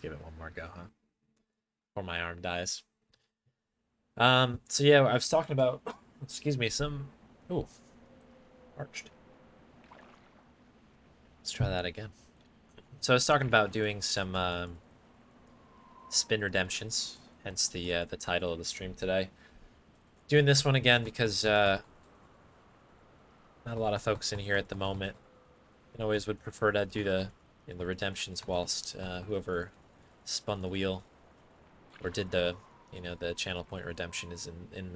give it one more go, huh? Before my arm dies. So yeah, I was talking about, excuse me, some, ooh, arched. Let's try that again. So I was talking about doing some spin redemptions, hence the title of the stream today. Doing this one again because not a lot of folks in here at the moment. I always would prefer to do the redemptions whilst whoever spun the wheel or did the the channel point redemption is in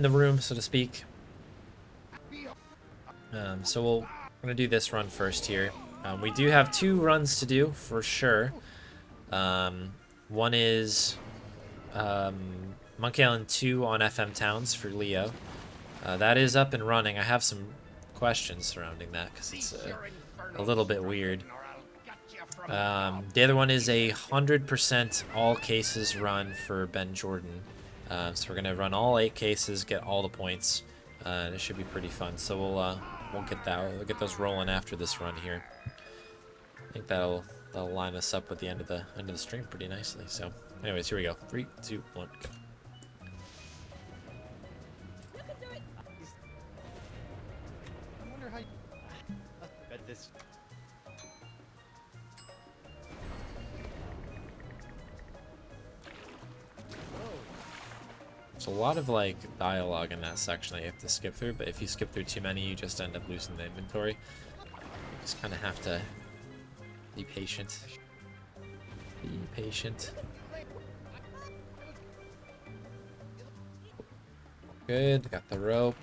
the room, so to speak. So we're gonna do this run first here. We do have 2 runs to do for sure. One is Monkey Island 2 on FM Towns for Leo. That is up and running. I have some questions surrounding that because it's a little bit weird. The other one is a 100% all cases run for Ben Jordan. So we're gonna run all 8 cases, get all the points, and it should be pretty fun. So we'll get those rolling after this run here. I think that'll line us up with the end of the stream pretty nicely. So, anyways, here we go. 3, 2, 1, go. There's a lot of like dialogue in that section that you have to skip through, but if you skip through too many, you just end up losing the inventory. You just kind of have to be patient. Be patient. Good, got the rope.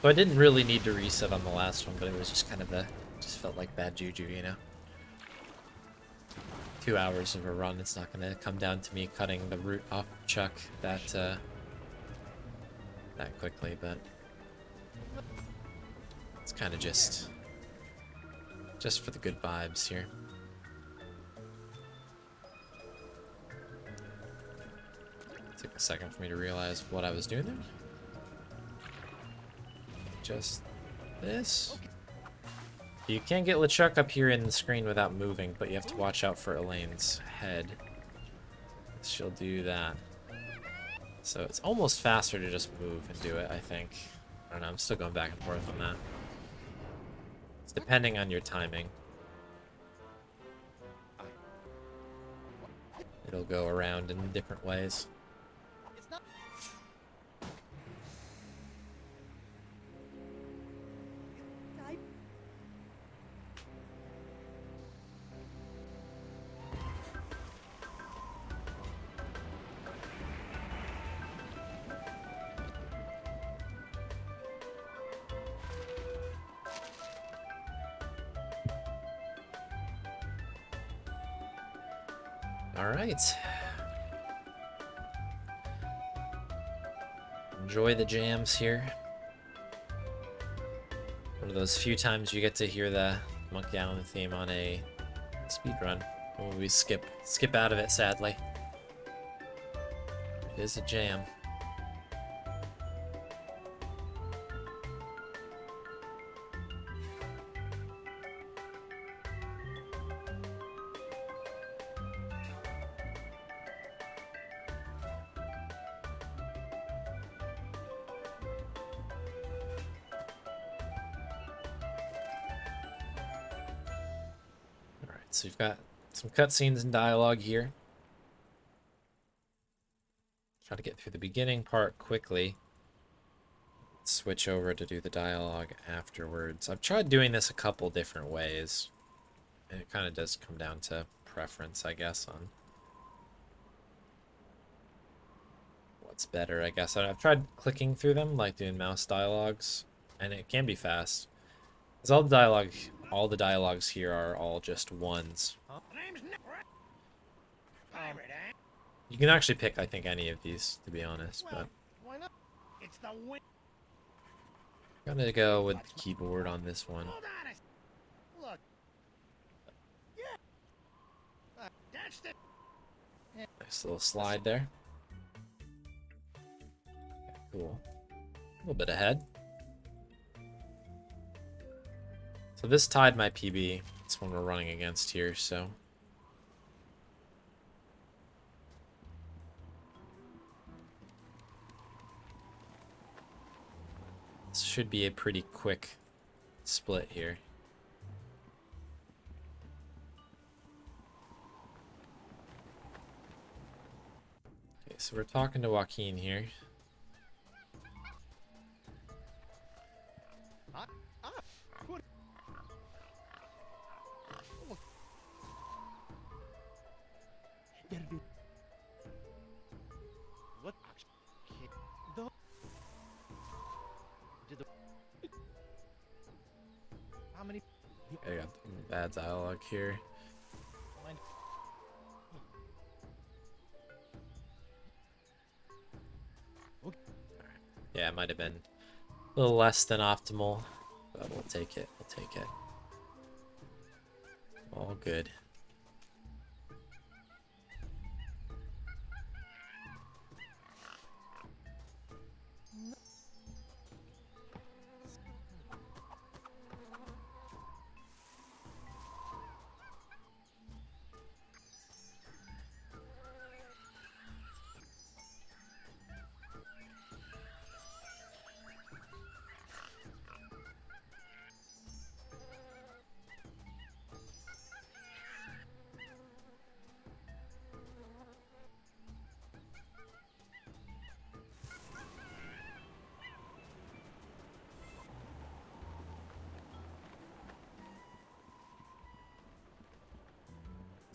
So I didn't really need to reset on the last one, but it was just kind of just felt like bad juju, you know? 2 hours of a run, it's not gonna come down to me cutting the root off Chuck that quickly, but it's kind of just for the good vibes here. Took a second for me to realize what I was doing there. Just this. You can't get LeChuck up here in the screen without moving, but you have to watch out for Elaine's head. She'll do that. So it's almost faster to just move and do it, I think. I don't know, I'm still going back and forth on that. It's depending on your timing. It'll go around in different ways. Alright. Enjoy the jams here. One of those few times you get to hear the Monkey Island theme on a speedrun. We skip out of it, sadly. It is a jam. So you've got some cutscenes and dialogue here. Try to get through the beginning part quickly. Switch over to do the dialogue afterwards. I've tried doing this a couple different ways. And it kind of does come down to preference, I guess, on what's better, I guess. I've tried clicking through them, like doing mouse dialogues, and it can be fast. Because all the dialogues here are all just ones. You can actually pick, I think, any of these, to be honest, but I'm gonna go with keyboard on this one. Nice little slide there. Okay, cool. A little bit ahead. So this tied my PB. That's one we're running against here, so. This should be a pretty quick split here. Okay, so we're talking to Joaquin here. I got bad dialogue here. Yeah, it might have been a little less than optimal, but we'll take it. We'll take it. All good.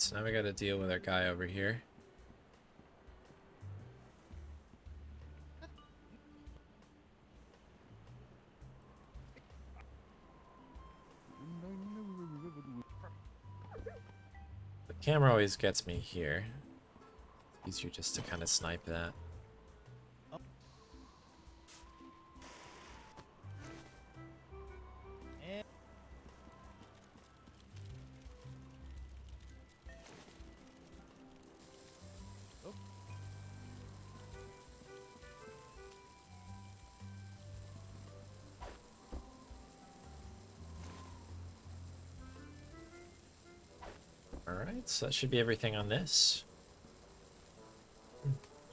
So now we got to deal with our guy over here. The camera always gets me here. It's easier just to kind of snipe that. Alright, so that should be everything on this.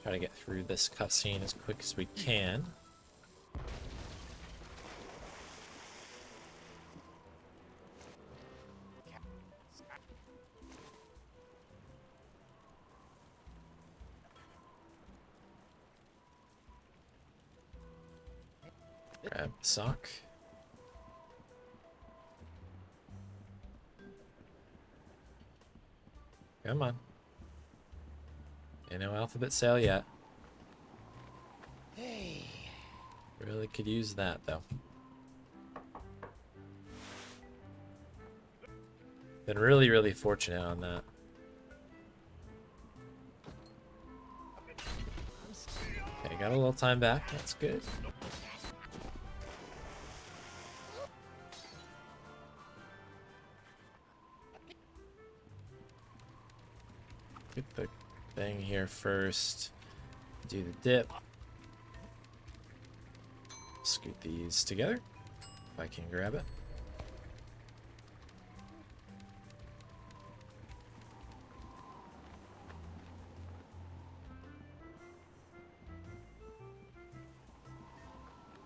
Try to get through this cutscene as quick as we can. Grab the sock. Come on. Ain't no alphabet sale yet. Hey. Really could use that though. Been really, really fortunate on that. Okay, got a little time back. That's good. Get the thing here first. Do the dip. Scoot these together. If I can grab it.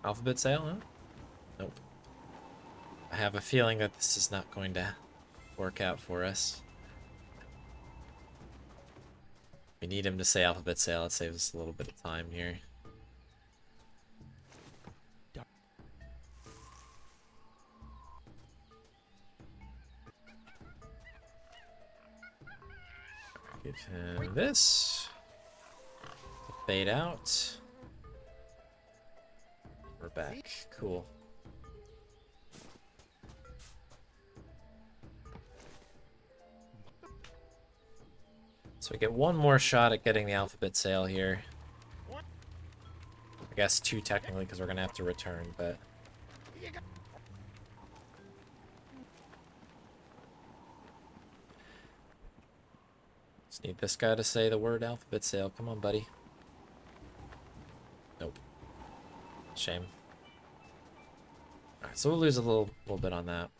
Alphabet sale, huh? Nope. I have a feeling that this is not going to work out for us. We need him to say alphabet sale. It saves us a little bit of time here. Give him this. Fade out. We're back. Cool. So we get one more shot at getting the alphabet sale here. I guess two technically because we're going to have to return, but... Just need this guy to say the word alphabet sale. Come on, buddy. Nope. Shame. Alright, so we'll lose a little bit on that.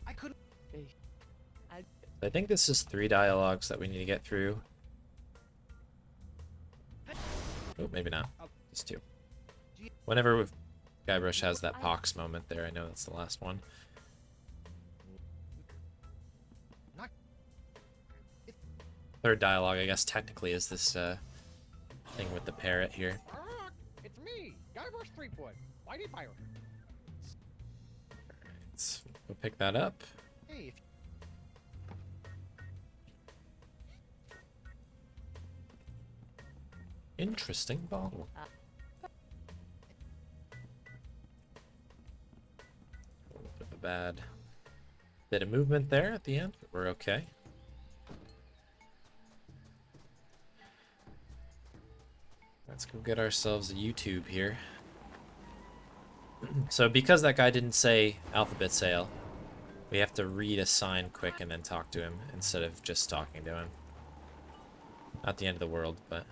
I couldn't. I think this is 3 dialogues that we need to get through. Oh, maybe not. Just 2. Whenever Guybrush has that Pox moment there, I know that's the last one. Third dialogue, I guess, technically is this thing with the parrot here. It's me, Guybrush 3 Mighty Pirate. Let's go pick that up. Hey, Interesting bottle. A little bit of a bad bit of movement there at the end, but we're okay. Let's go get ourselves a YouTube here. So because that guy didn't say alphabet sale, we have to read a sign quick and then talk to him instead of just talking to him. Not the end of the world, but...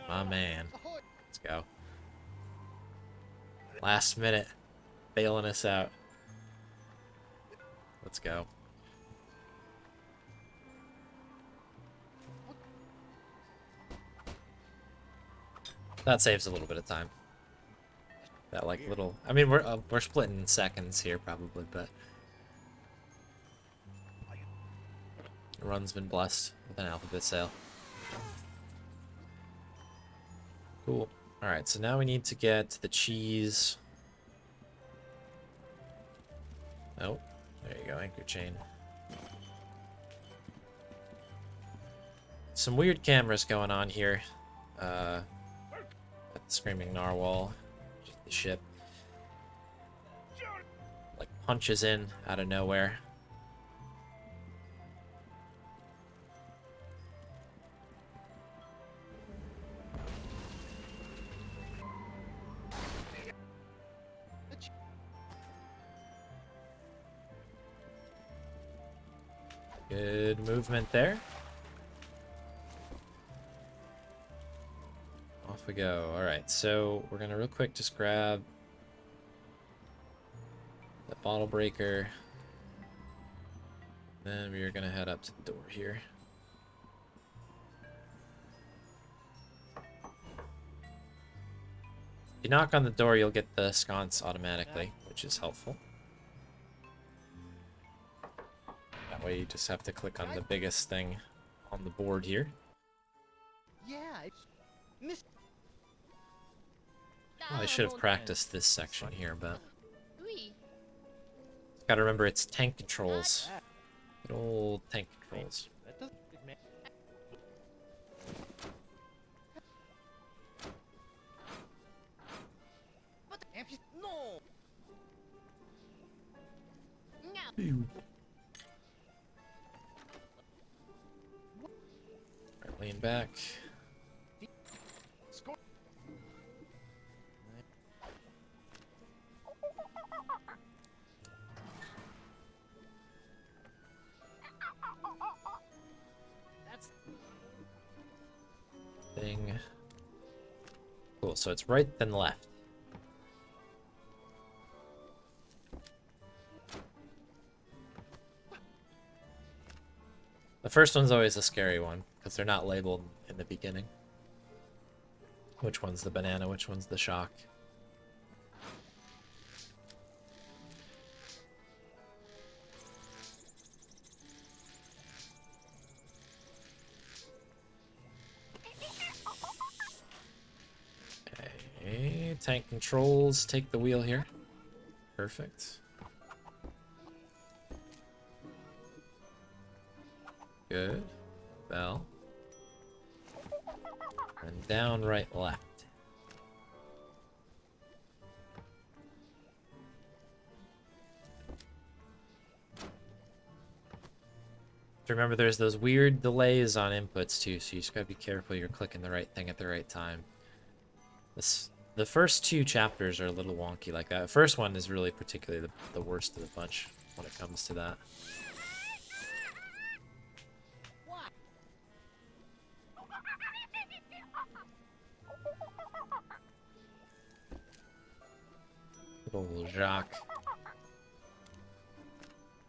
My man. Let's go. Last minute. Bailing us out. Let's go. That saves a little bit of time. That like little... I mean, we're splitting seconds here probably, but... The run's been blessed with an alphabet sale. Cool. Alright, so now we need to get the cheese. Oh, there you go, anchor chain. Some weird cameras going on here. At the Screaming Narwhal, just the ship. Like punches in out of nowhere. Good movement there. Off we go. Alright, so we're gonna real quick just grab the bottle breaker. Then we're gonna head up to the door here. If you knock on the door, you'll get the sconce automatically, which is helpful. That way you just have to click on the biggest thing on the board here. yeah, it's Well, I should have practiced this section here, but... Gotta remember, it's tank controls. Good old tank controls. That doesn't make... No! Right, lean back. Thing. Cool, so it's right then left. The first one's always a scary one, because they're not labeled in the beginning. Which one's the banana, which one's the shock. Okay, tank controls, take the wheel here. Perfect. Good. Bell. And down, right, left. Remember, there's those weird delays on inputs too, so you just gotta be careful you're clicking the right thing at the right time. The first 2 chapters are a little wonky like that. The first one is really particularly the worst of the bunch when it comes to that. Little Jacques.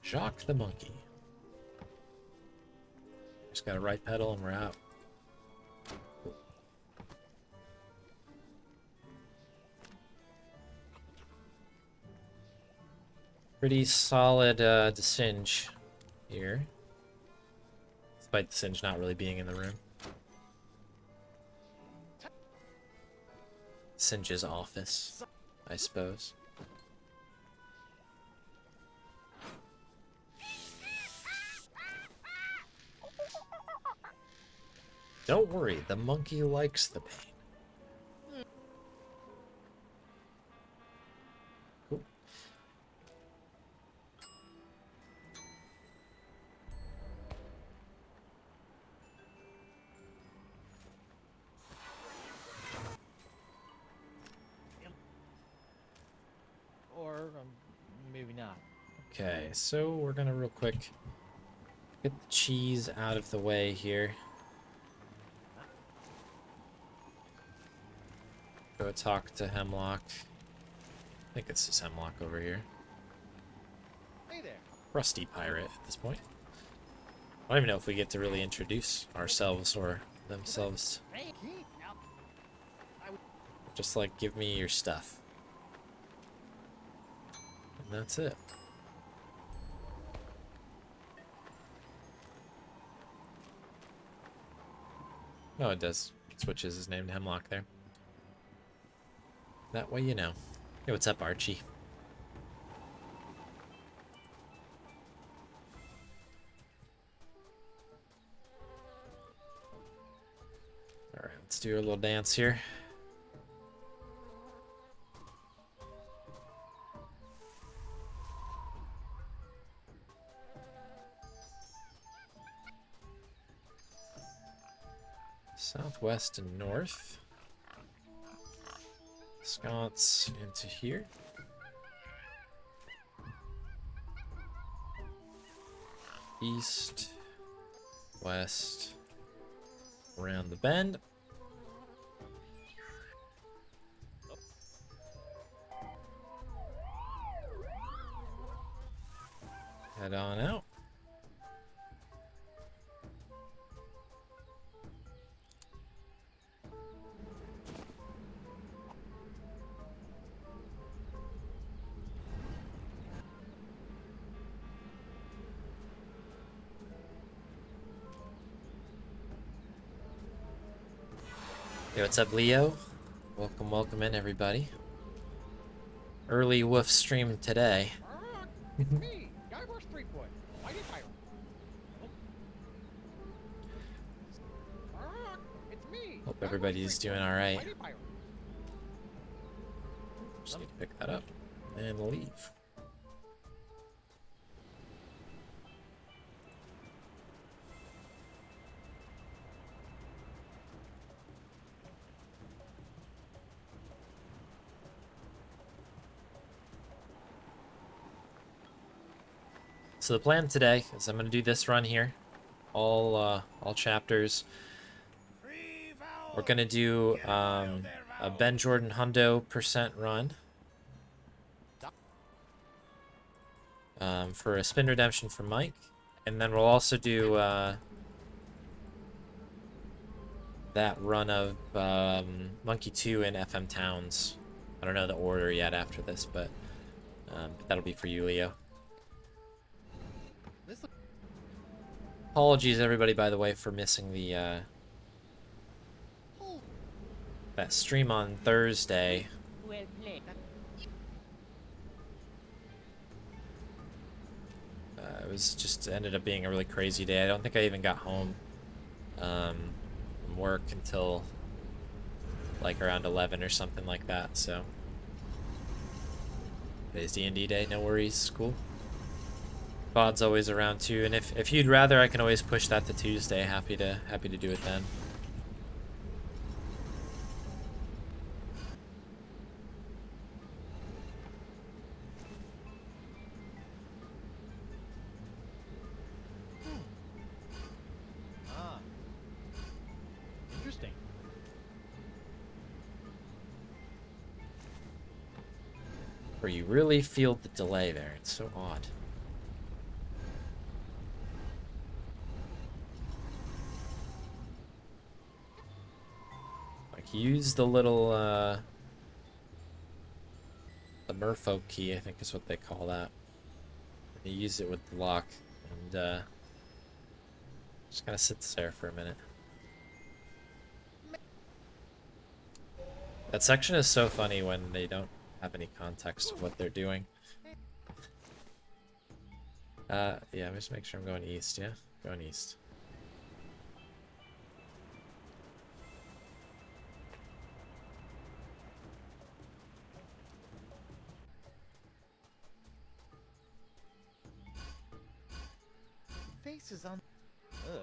Jacques the monkey. Just got a right pedal and we're out. Pretty solid descinge here. Despite the Singe not really being in the room. Singe's office, I suppose. Don't worry, the monkey likes the pain. Cool. Or maybe not. Okay, so we're gonna real quick get the cheese out of the way here. Go talk to Hemlock. I think it's just Hemlock over here. Hey there. Rusty pirate at this point. I don't even know if we get to really introduce ourselves or themselves. Hey, Keith. Now, Just like, give me your stuff. And that's it. No, it does. It switches his name to Hemlock there. That way you know. Hey, what's up, Archie? Alright, let's do a little dance here. Southwest and north. Sconce into here. East, west, around the bend. Head on out. Hey, what's up, Leo? Welcome, welcome in, everybody. Early Wolf stream today. it's me, Guybrush Threepwood. Mighty Pirate. It's me. Hope everybody's doing all right. Mighty Pirate. Just need to pick that up and leave. So the plan today is I'm gonna do this run here, all chapters. We're gonna do a Ben Jordan Hundo % run for a spin redemption for Mike, and then we'll also do that run of Monkey 2 and FM Towns. I don't know the order yet after this, but that'll be for you, Leo. Apologies, everybody, by the way, for missing the that stream on Thursday. Well played. It was just ended up being a really crazy day. I don't think I even got home from work until like around 11 or something like that. So today's D&D day. No worries. Cool. Pod's always around too, and if you'd rather, I can always push that to Tuesday. Happy to do it then. Interesting. where you really feel the delay there. It's so odd. Like, use the little, the merfolk key, I think is what they call that. You use it with the lock, and, just kind of sits there for a minute. That section is so funny when they don't have any context of what they're doing. Yeah, just make sure I'm going east, yeah? Going east. Faces on. Ugh.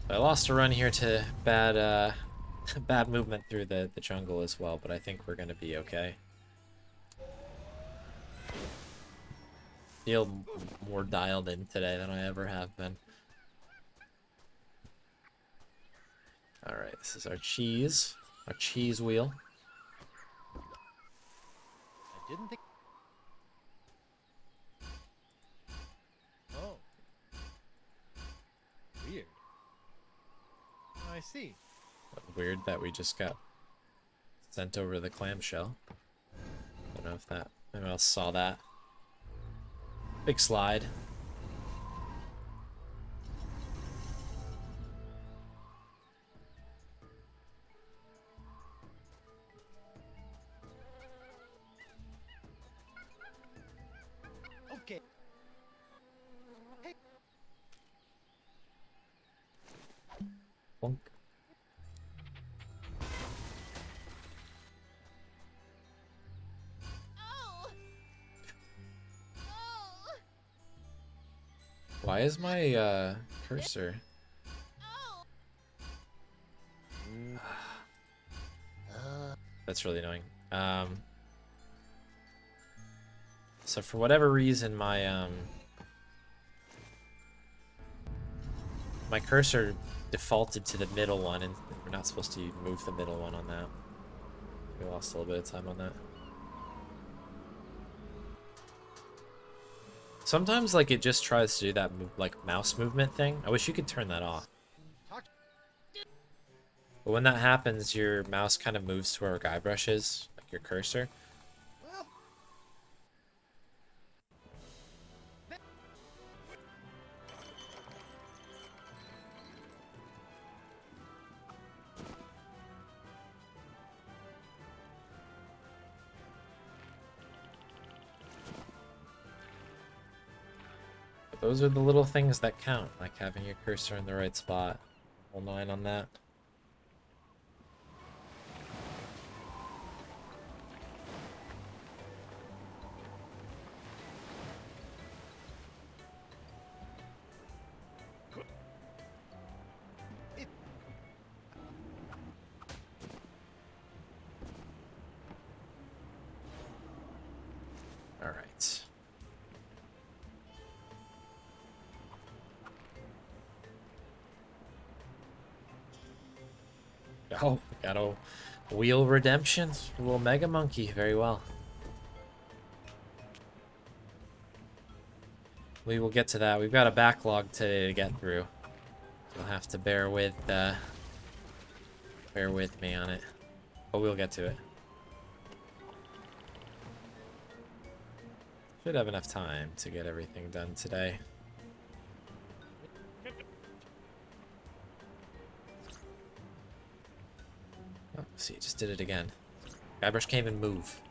I lost a run here to bad, bad movement through the jungle as well, but I think we're gonna be okay. Feel more dialed in today than I ever have been. Alright, this is our cheese wheel. I didn't think. Oh. Weird. I see. Weird that we just got sent over the clamshell. Don't know if anyone else saw that. Big slide. Okay. Hey. Bonk. Why is my cursor? That's really annoying. So for whatever reason, my my cursor defaulted to the middle one, and we're not supposed to move the middle one on that. We lost a little bit of time on that. Sometimes, like, it just tries to do that like mouse movement thing. I wish you could turn that off. But when that happens, your mouse kind of moves to where Guybrush is, like your cursor. But those are the little things that count, like having your cursor in the right spot. Whole 9 on that. Alright. Oh, got a wheel redemption. A little Mega Monkey. Very well. We will get to that. We've got a backlog today to get through. You'll have to bear with me on it. But we'll get to it. Should have enough time to get everything done today. Oh, see, it just did it again. Guybrush can't even move.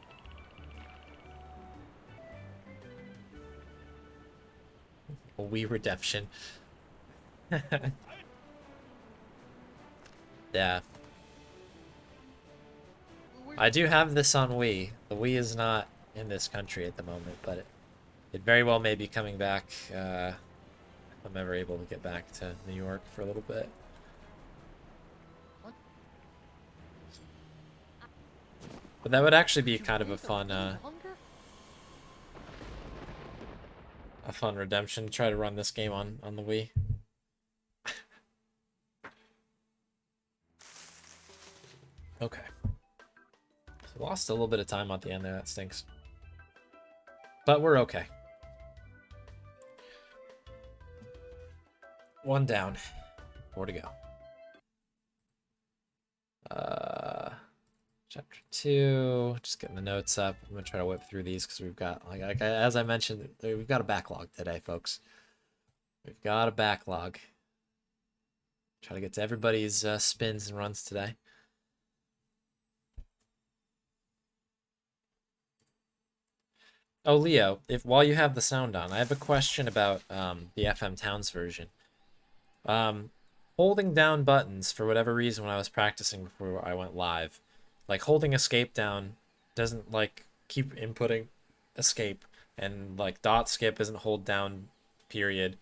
A Wii redemption. Yeah. I do have this on Wii. The Wii is not in this country at the moment, but it very well may be coming back if I'm ever able to get back to New York for a little bit. But that would actually be kind of a fun, Longer? redemption to try to run this game on the Wii. Okay. So lost a little bit of time at the end there. That stinks. But we're okay. One down. 4 to go. Chapter 2. Just getting the notes up. I'm gonna try to whip through these because we've got, like as I mentioned, we've got a backlog today, folks. We've got a backlog. Try to get to everybody's spins and runs today. Oh, Leo, while you have the sound on, I have a question about the FM Towns version. Holding down buttons for whatever reason when I was practicing before I went live, like holding escape down doesn't like keep inputting escape, and like dot skip isn't hold down period.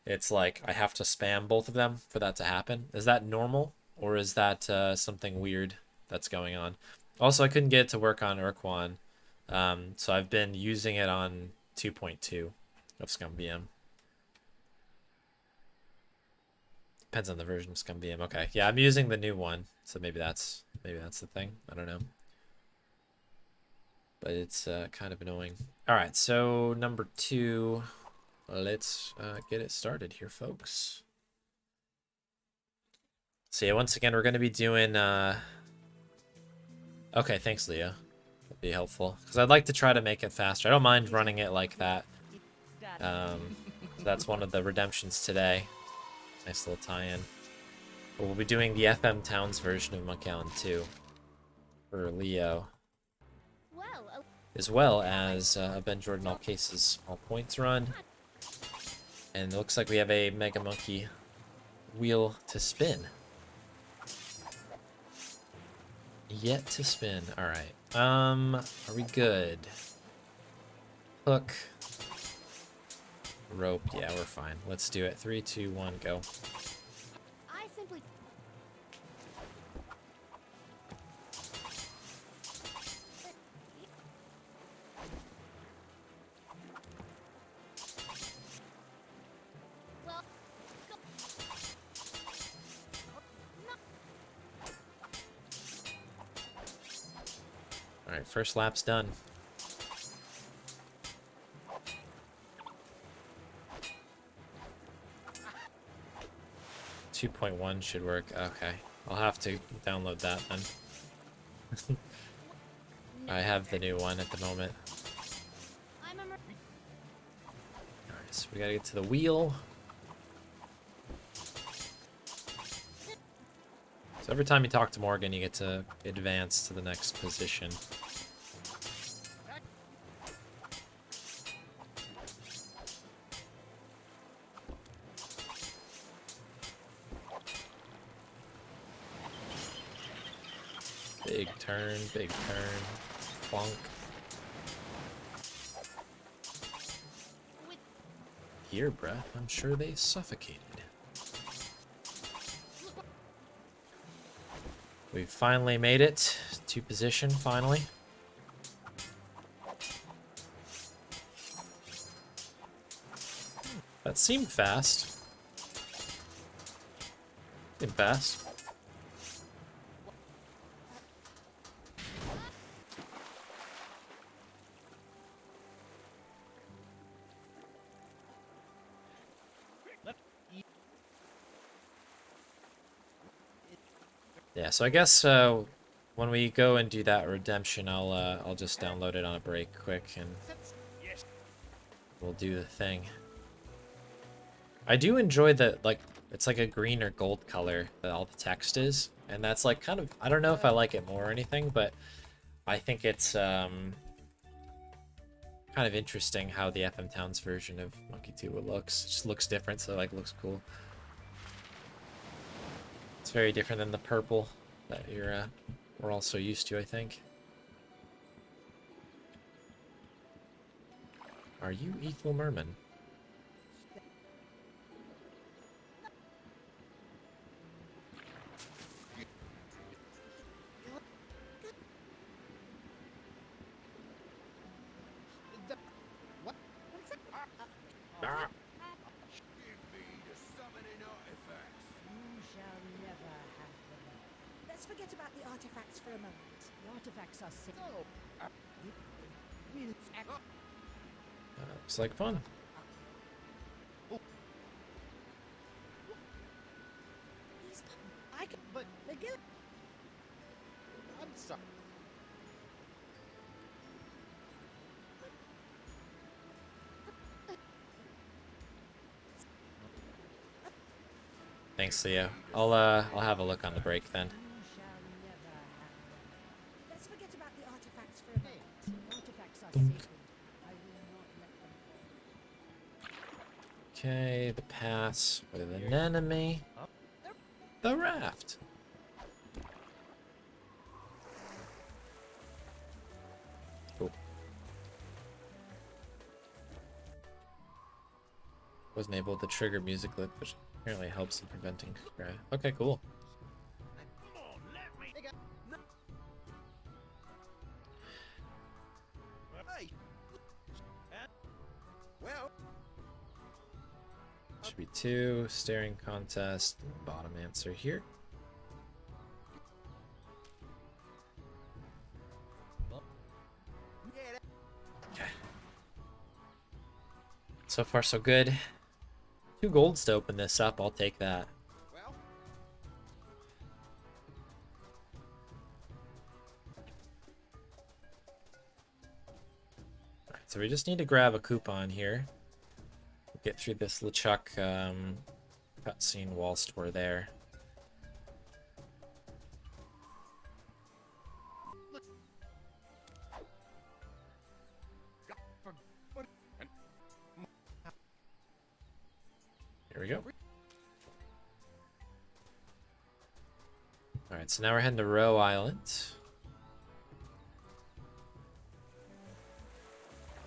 It's like I have to spam both of them for that to happen. Is that normal, or is that something weird that's going on? Also, I couldn't get it to work on Urquan, so I've been using it on 2.2 of ScumVM. Depends on the version of ScumVM. Okay, yeah, I'm using the new one, so maybe that's the thing. I don't know, but it's kind of annoying. All right, so number 2. Let's get it started here, folks. So yeah, once again, we're going to be doing... Okay, thanks, Leo. That'd be helpful. Because I'd like to try to make it faster. I don't mind running it like that. That's one of the redemptions today. Nice little tie-in. But we'll be doing the FM Towns version of Monkey Island 2 for Leo. As well as Ben Jordan All Cases All Points run. And it looks like we have a Mega Monkey wheel to spin. Yet to spin. Alright. Are we good? Hook. Rope. Yeah, we're fine. Let's do it. 3, 2, 1, go. I simply... Well, Alright, first lap's done. .1 should work. Okay. I'll have to download that then. I have the new one at the moment. Alright, so we gotta get to the wheel. So every time you talk to Morgan, you get to advance to the next position. Big turn, plonk. Your breath, I'm sure they suffocated. We finally made it to position, finally. That seemed fast. Seemed fast. Yeah, so I guess when we go and do that redemption, I'll just download it on a break quick and we'll do the thing. I do enjoy that, like, it's like a green or gold color that all the text is, and that's like kind of, I don't know if I like it more or anything, but I think it's kind of interesting how the FM Towns version of Monkey 2 looks. It just looks different, so like looks cool. It's very different than the purple that we're all so used to, I think. Are you Ethel Merman? forget about the artifacts for a moment. The artifacts are sick. So, Looks like fun. He's I can but again. I'm sorry. Thanks, Leo. I'll have a look on the break then. You shall never have Let's forget about the artifacts for a moment. them. The artifacts are sacred. I will not let them fall. Okay, the pass with an enemy. The raft. Cool. Wasn't able to trigger music clip, which apparently helps in preventing crash. Okay, cool. Hey. Well, Should be 2 staring contest. Bottom answer here. yeah, Okay. So far, so good. 2 golds to open this up. I'll take that. well, Alright, so we just need to grab a coupon here. Get through this LeChuck cutscene whilst we're there. Here we go. Alright, so now we're heading to Row Island.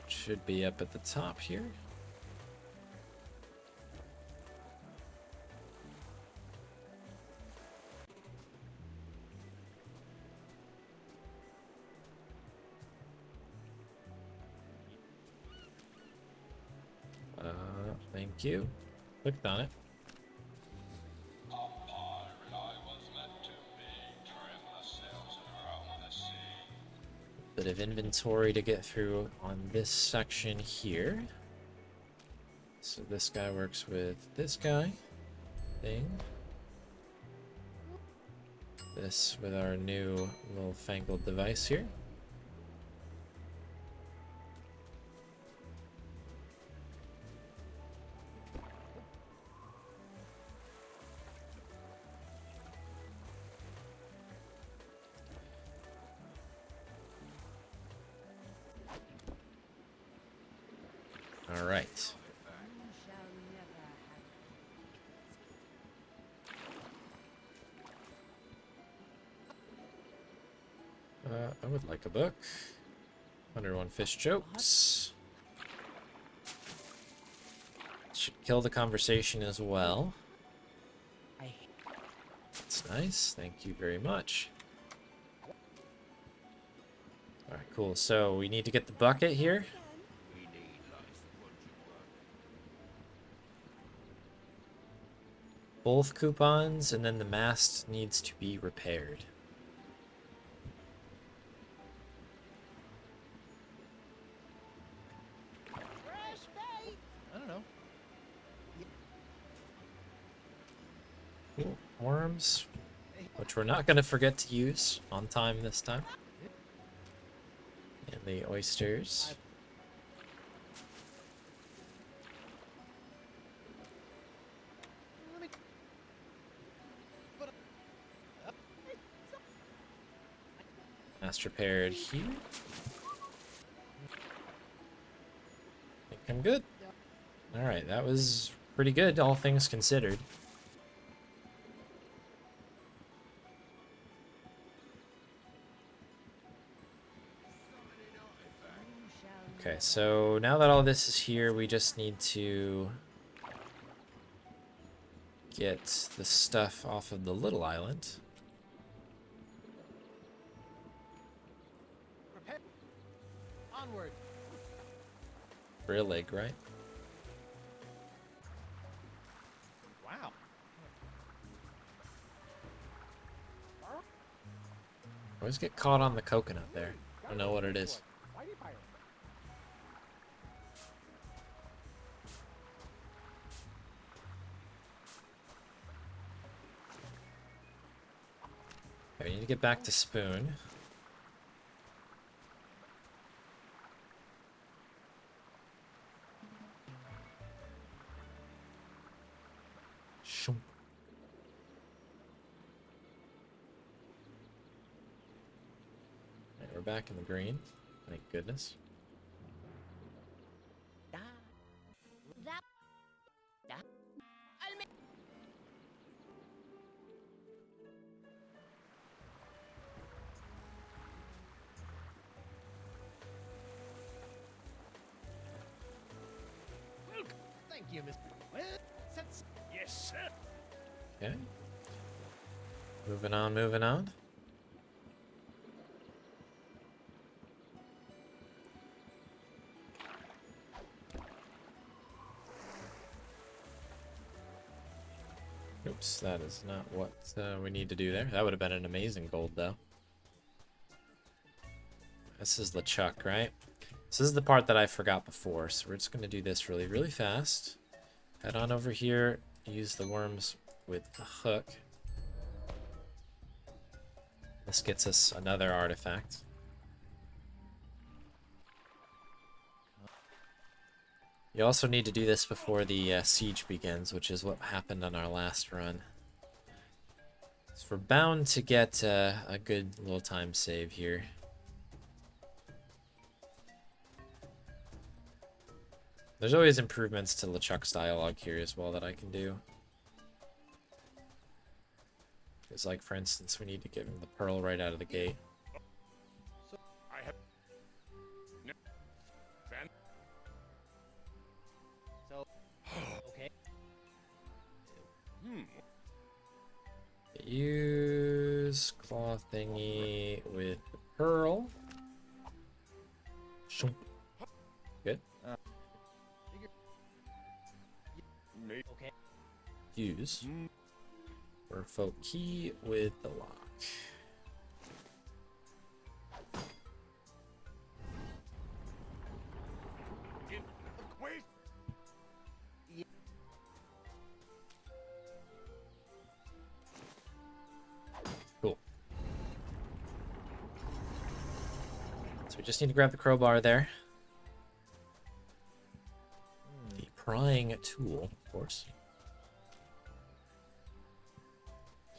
Should be up at the top here. Thank you. Clicked on it. Bit of inventory to get through on this section here. So this guy works with this guy thing. This with our new little fangled device here. All right. You shall never have I would like a book. 101 fish jokes. Should kill the conversation as well. That's nice. Thank you very much. Alright, cool. So we need to get the bucket here. Both coupons, and then the mast needs to be repaired. fresh bait. I don't know. Cool. Worms, which we're not going to forget to use on time this time. And the oysters. Let me. Mast repaired here. Think I'm good. Alright, that was pretty good, all things considered. Okay, so now that all this is here, we just need to get the stuff off of the little island. Prepare. Onward. Brillig, right? Wow. always get caught on the coconut there. I don't know what it is. Mighty pirate. Okay, we need to get back to Spoon. Shoom. Alright, we're back in the green. Thank goodness. That. I'll make. Welcome. Thank you, Miss. Well, since Yes, sir. Okay. Moving on, moving on. Oops, that is not what we need to do there. That would have been an amazing gold, though. This is LeChuck, right? This is the part that I forgot before, so we're just going to do this really, really fast. Head on over here, use the worms with the hook. This gets us another artifact. You also need to do this before the siege begins, which is what happened on our last run. So we're bound to get a good little time save here. There's always improvements to LeChuck's dialogue here as well that I can do. Because, like, for instance, we need to give him the pearl right out of the gate. I have. No. Fan. so. Okay. Hmm. Use claw thingy with the pearl. Shoom. Good. Mate. Okay. Use Hmm. merfolk key with the lock. Wait. Cool. So we just need to grab the crowbar there. The prying tool, of course.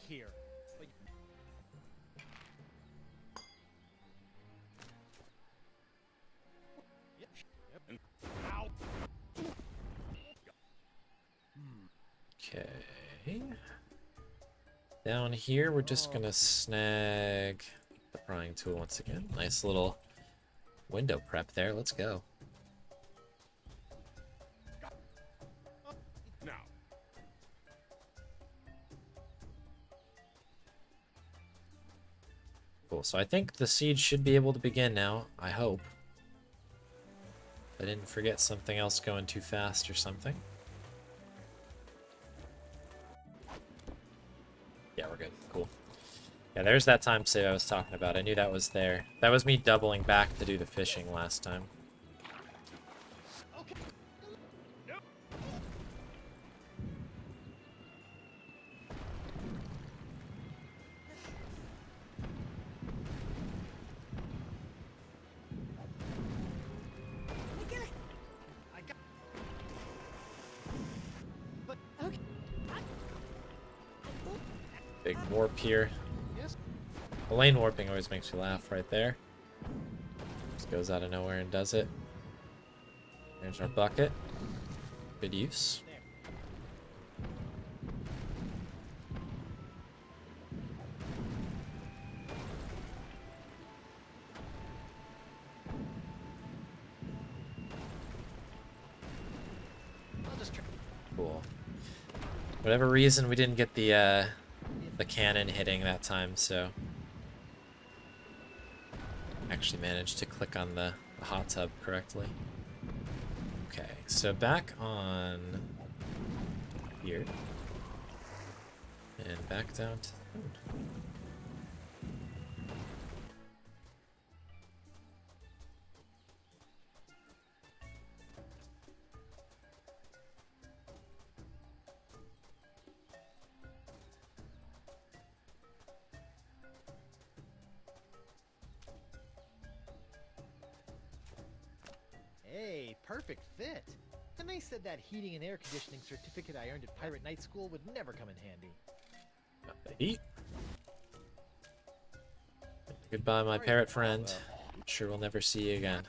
Here. But yep. Yep. Ow. Okay. Down here, we're just gonna snag the prying tool once again. Nice little window prep there. Let's go. Now. Cool. So I think the siege should be able to begin now. I hope. I didn't forget something else going too fast or something. Yeah, we're good. Cool. Yeah, there's that time save I was talking about. I knew that was there. That was me doubling back to do the fishing last time. Okay. I got. But okay. Big warp here. Yes. The lane warping always makes me laugh right there. Just goes out of nowhere and does it. There's our bucket. Good use. There. I'll just try. Cool. Whatever reason, we didn't get the cannon hitting that time, so actually managed to click on the hot tub correctly. Okay, so back on here and back down to the moon. perfect fit. And they said that heating and air conditioning certificate I earned at Pirate Night School would never come in handy. Got the heat. Goodbye, my parrot friend. I'm sure we'll never see you again.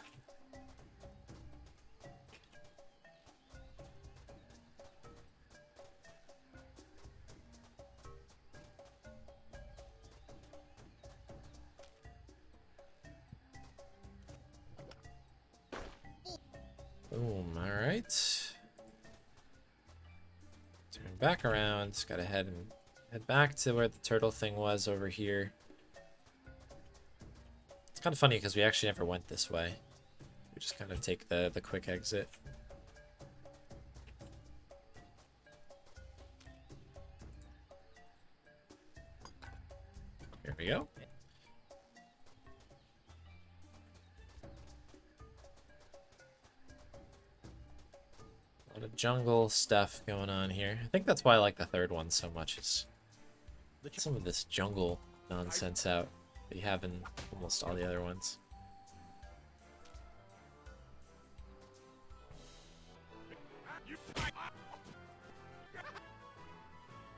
Boom, alright. Turn back around. Gotta head back to where the turtle thing was over here. It's kind of funny because we actually never went this way. We just kind of take the quick exit. Here we go. A lot of jungle stuff going on here. I think that's why I like the third one so much. Is some of this jungle nonsense out that you have in almost all the other ones.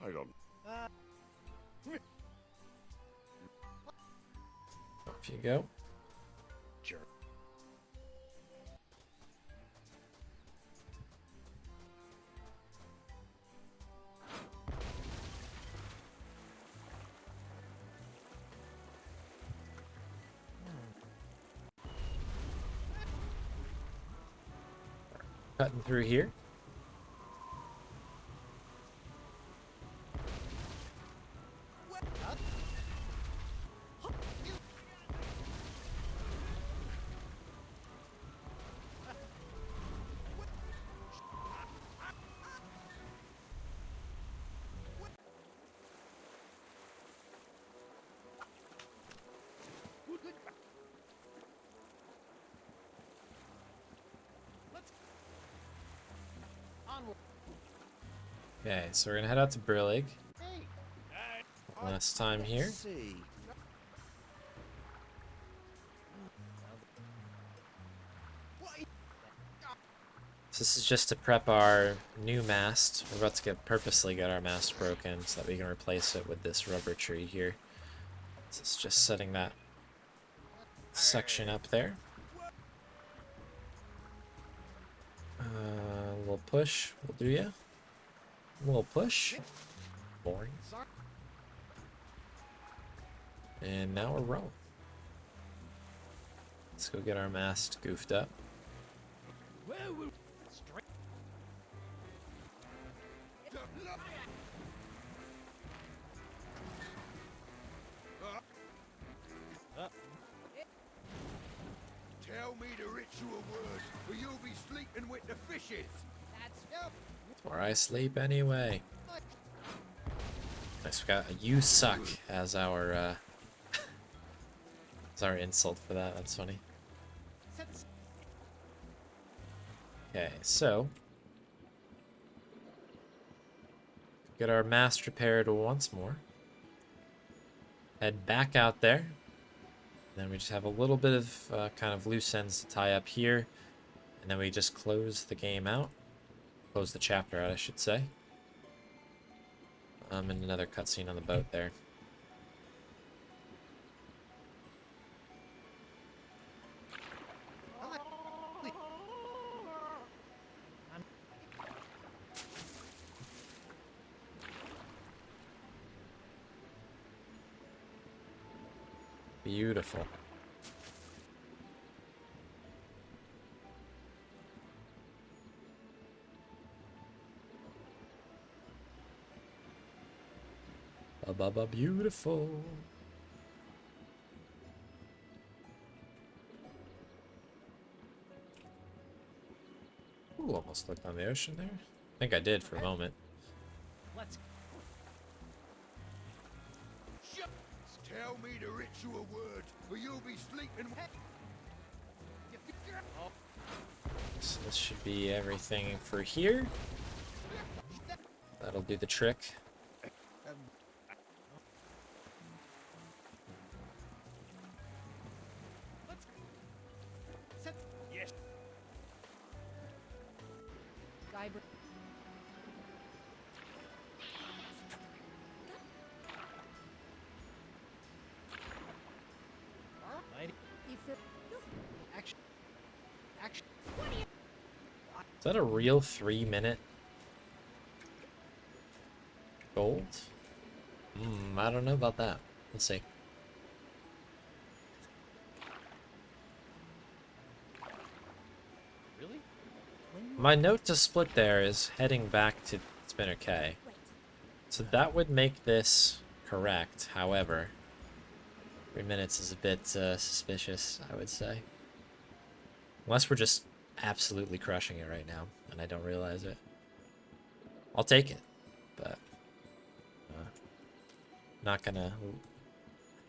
I don't. Off you go. Sure. Cutting through here. Onward. Okay, so we're gonna head out to Brillig. Hey, Last time here. See. So this is just to prep our new mast. We're about to purposely get our mast broken so that we can replace it with this rubber tree here. So it's just setting that section up there. A little push will do ya. A little push. Boring. sorry. And now we're rolling. Let's go get our mast goofed up. Straight. Tell me the ritual words, or you'll be sleeping with the fishes. That's yep. That's where I sleep anyway. Nice, we got a "you suck" as our as our insult for that. That's funny. Okay, so get our mast repaired once more. Head back out there. Then we just have a little bit of kind of loose ends to tie up here. And then we just close the game out. Close the chapter out, I should say. And another cutscene on the boat there. Beautiful. Ba-ba-ba beautiful. Ooh, almost looked on the ocean there. I think I did for a moment. Let's. Tell me the ritual words, or you'll be sleeping. Oh, So this should be everything for here. That'll do the trick. set. Yes. that a real 3-minute gold? I don't know about that. Let's see. Really? My note to split there is heading back to Spinner K. Wait. So that would make this correct. However, 3 minutes is a bit suspicious, I would say. Unless we're just absolutely crushing it right now, and I don't realize it. I'll take it, but not gonna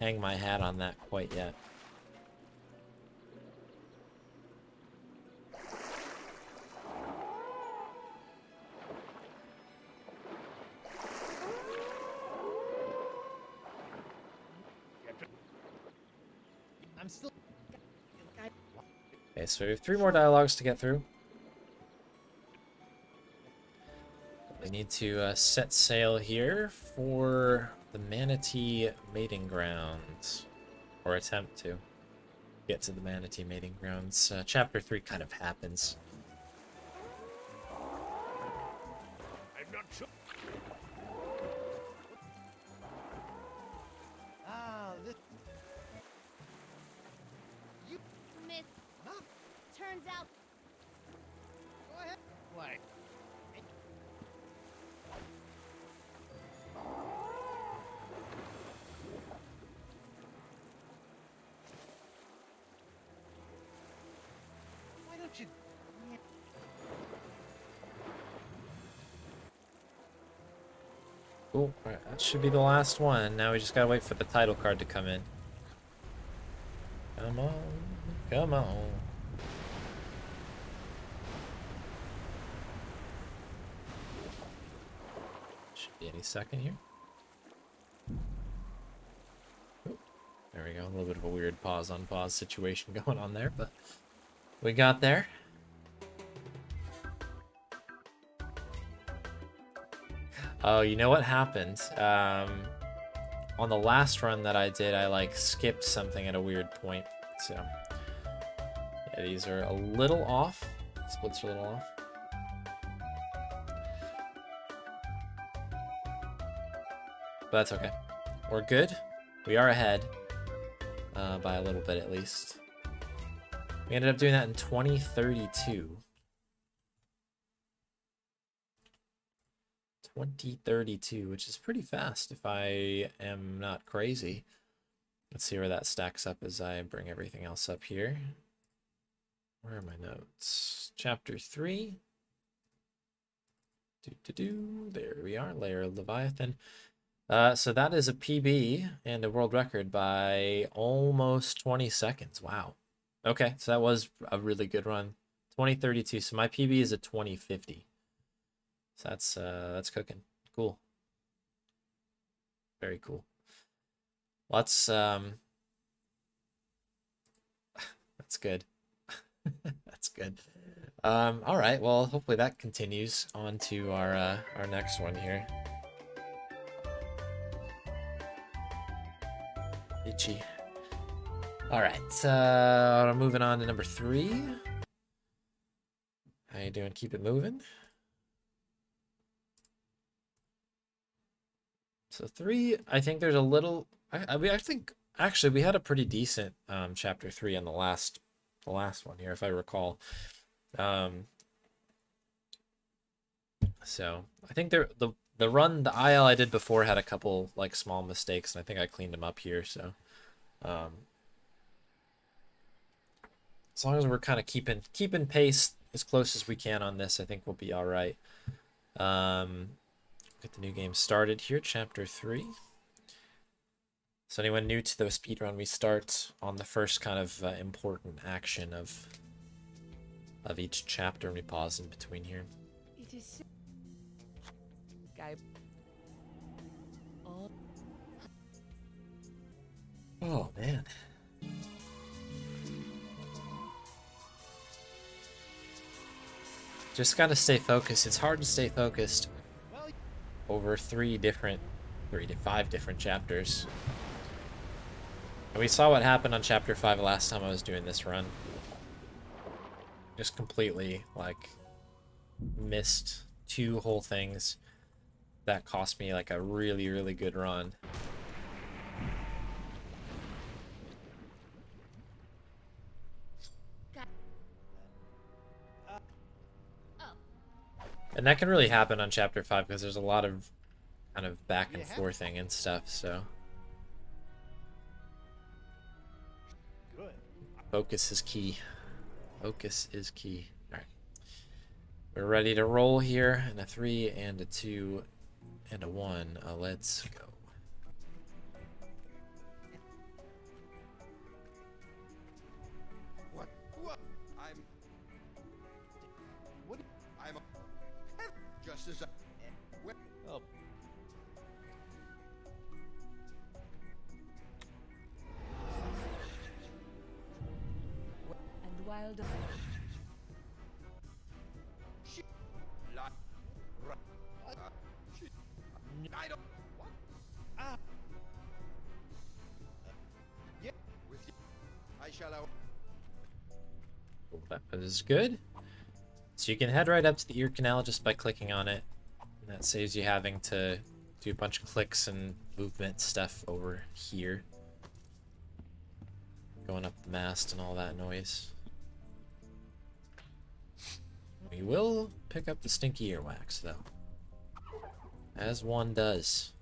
hang my hat on that quite yet. I'm still. Okay, so we have 3 more dialogues to get through. We need to set sail here for the Manatee Mating Grounds. Or attempt to get to the Manatee Mating Grounds. Chapter 3 kind of happens. I'm not sure. Ah, this. You. Myth. Huh? Turns out Go ahead. What? Why don't you? Cool. Alright, that should be the last one. Now we just gotta wait for the title card to come in. Come on. Come on. Should be any second here. Oop. There we go. A little bit of a weird pause on pause situation going on there, but we got there. Oh, you know what happened? On the last run that I did, I like skipped something at a weird point. So yeah, these are a little off. Splits are a little off. But that's okay. We're good. We are ahead by a little bit at least. We ended up doing that in 2032. 2032, which is pretty fast if I am not crazy. Let's see where that stacks up as I bring everything else up here. Where are my notes? Chapter 3. There we are, Layer of Leviathan. So that is a PB and a world record by almost 20 seconds. Wow. Okay, so that was a really good run. 2032. So my PB is a 2050. So that's cooking. Cool. Very cool. Let's that's good. That's good. All right. Well, hopefully that continues on to our next one here. Itchy. All right. Moving on to number 3. How you doing? Keep it moving. So 3, I think there's a little. I think actually we had a pretty decent chapter 3 on the last one here, if I recall. So I think the run, the IL I did before had a couple like small mistakes, and I think I cleaned them up here. So as long as we're kind of keeping pace as close as we can on this, I think we'll be all right. Get the new game started here, chapter 3. So anyone new to the speedrun, we start on the first kind of important action of each chapter, and we pause in between here. It is. Guy. Oh. Oh man. Just gotta stay focused. It's hard to stay focused over 3 to 5 different chapters. And we saw what happened on chapter 5 last time I was doing this run. Just completely, like, missed 2 whole things that cost me like a really, really good run. And that can really happen on Chapter 5 because there's a lot of kind of back and forthing and stuff, so. Good. Focus is key. Focus is key. Alright. We're ready to roll here. And a 3 and a 2 and a 1. Let's go. What? I'm just as Oh, And while the I don't. What? Yeah. With you, I shall. That is good. So you can head right up to the ear canal just by clicking on it. And that saves you having to do a bunch of clicks and movement stuff over here. Going up the mast and all that noise. We will pick up the stinky earwax, though. As one does.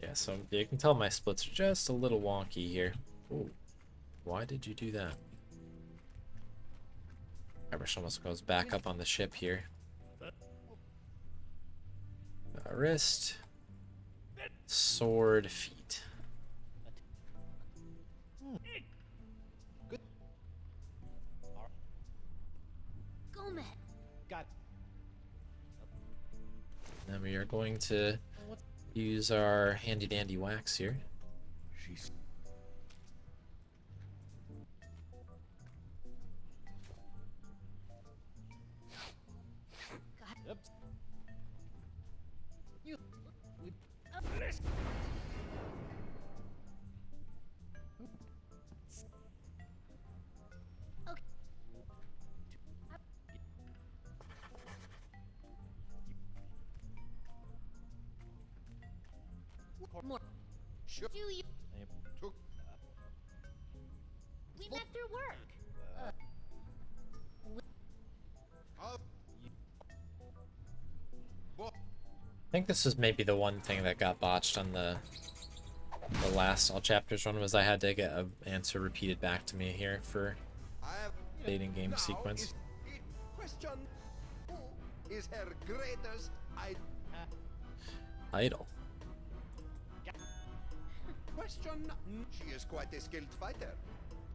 Yeah, so you can tell my splits are just a little wonky here. Ooh, why did you do that? Irish almost goes back up on the ship here. Wrist. Sword, feet. good. Gomez. Got. Then we are going to use our handy dandy wax here. She's. Yep. You. We, More. Sure. Do you? Took. We met through work. Up. I think this was maybe the one thing that got botched on the last All Chapters run was I had to get an answer repeated back to me here for I have. dating game Now sequence. is it question. Who is her greatest Idle. question? She is quite a skilled fighter.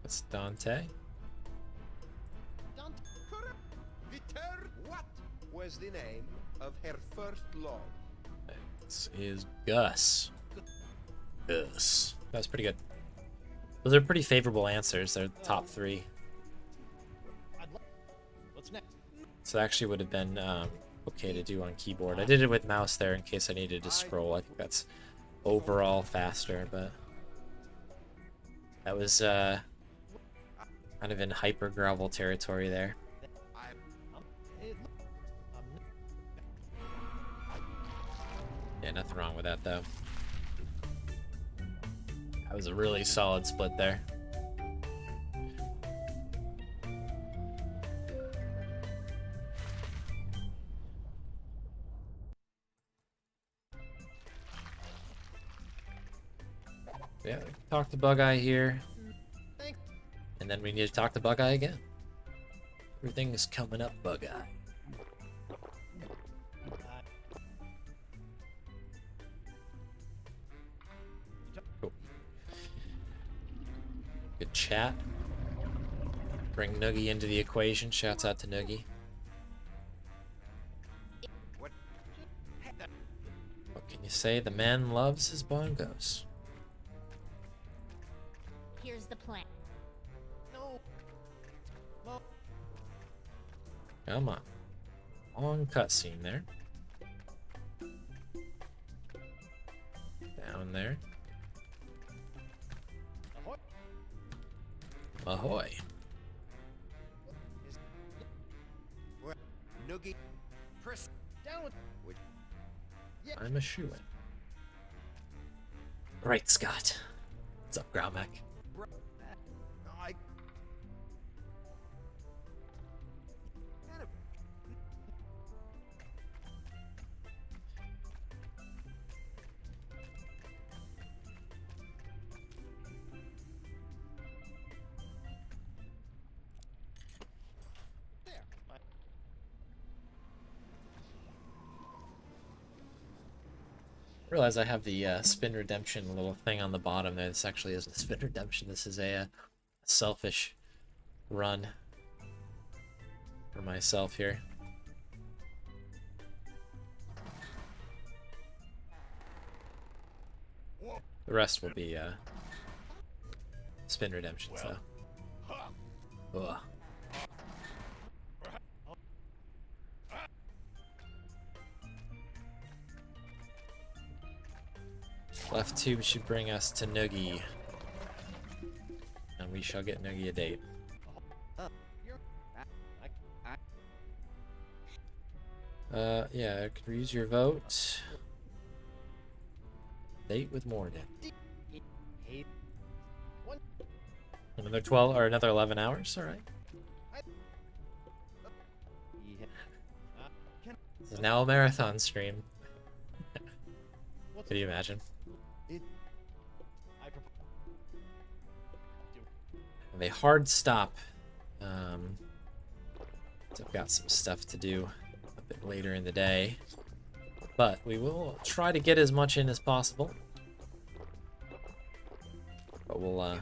That's Dante. don't. Correct. Viter. What was the name of her first lord? This is Gus. Gus. That's pretty good. Those are pretty favorable answers. They're the top 3. I'd love. What's next? So it actually would have been okay to do on keyboard. I did it with mouse there in case I needed to scroll. I think that's overall faster, but that was kind of in hyper gravel territory there. It, Yeah, nothing wrong with that though. That was a really solid split there. Yeah, talk to Bug Eye here. thanks. And then we need to talk to Bug Eye again. Everything is coming up, Bug Eye. Cool. Good chat. Bring Noogie into the equation. Shouts out to Noogie. What? What can you say? The man loves his bongos. Here's the plan. No. No. Come on. Long cutscene there. Down there. Ahoy. Noogie. Press. Down with. I'm a shoo-in. Right, Scott. What's up, Grommack? I. There. Realize I have the spin redemption little thing on the bottom there. This actually isn't a spin redemption. This is a selfish run for myself here. The rest will be spin redemptions though. Ugh. Left tube should bring us to Noogie. And we shall get Noogie a date. Yeah, I could use your vote. Date with Morgan. Another 12 or another 11 hours, alright. This is now a marathon stream. Could you imagine? And a hard stop. So I've got some stuff to do a bit later in the day. But we will try to get as much in as possible. But we'll,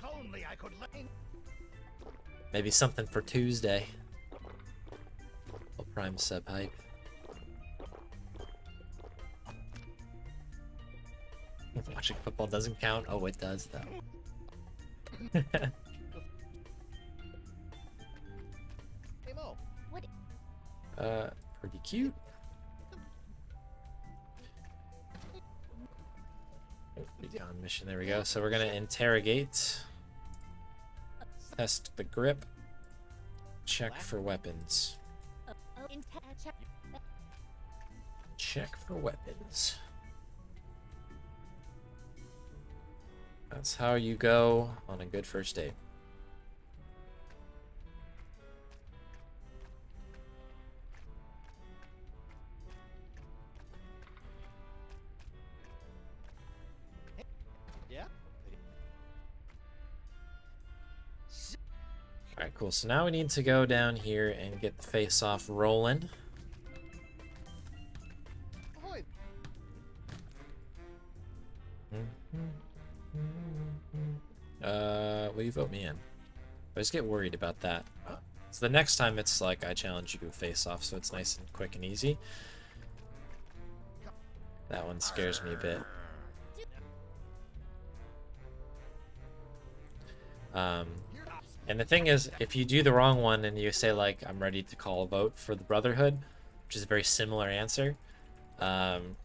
maybe something for Tuesday. We'll prime sub hype. Watching football doesn't count? Oh, it does, though. Hey, Mo. Pretty cute. Oh, recon mission, there we go. So we're gonna interrogate, test the grip, check for weapons. Check for weapons. That's how you go on a good first date. Yeah. Alright, cool. So now we need to go down here and get the face-off rolling. Ahoy. Will you vote me in? I just get worried about that. So the next time it's like I challenge you to a face-off, so it's nice and quick and easy. That one scares me a bit. And the thing is, if you do the wrong one and you say like, I'm ready to call a vote for the Brotherhood, which is a very similar answer, you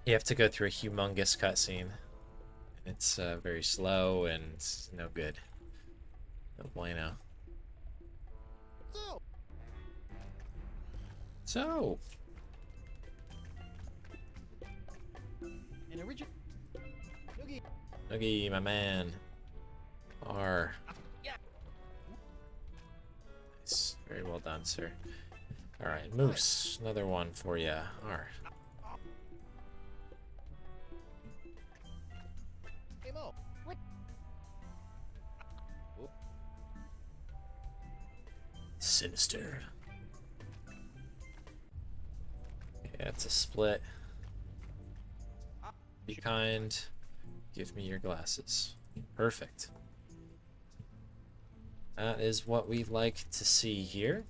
have to go through a humongous cutscene. It's very slow and it's no good. No bueno. So. An original. Noogie. Noogie, my man. R. Nice. Very well done, sir. Alright, Moose. Another one for you. R. Hey, Mo. What? Sinister. Yeah, it's a split. Be kind. Give me your glasses. Perfect. That is what we like to see here.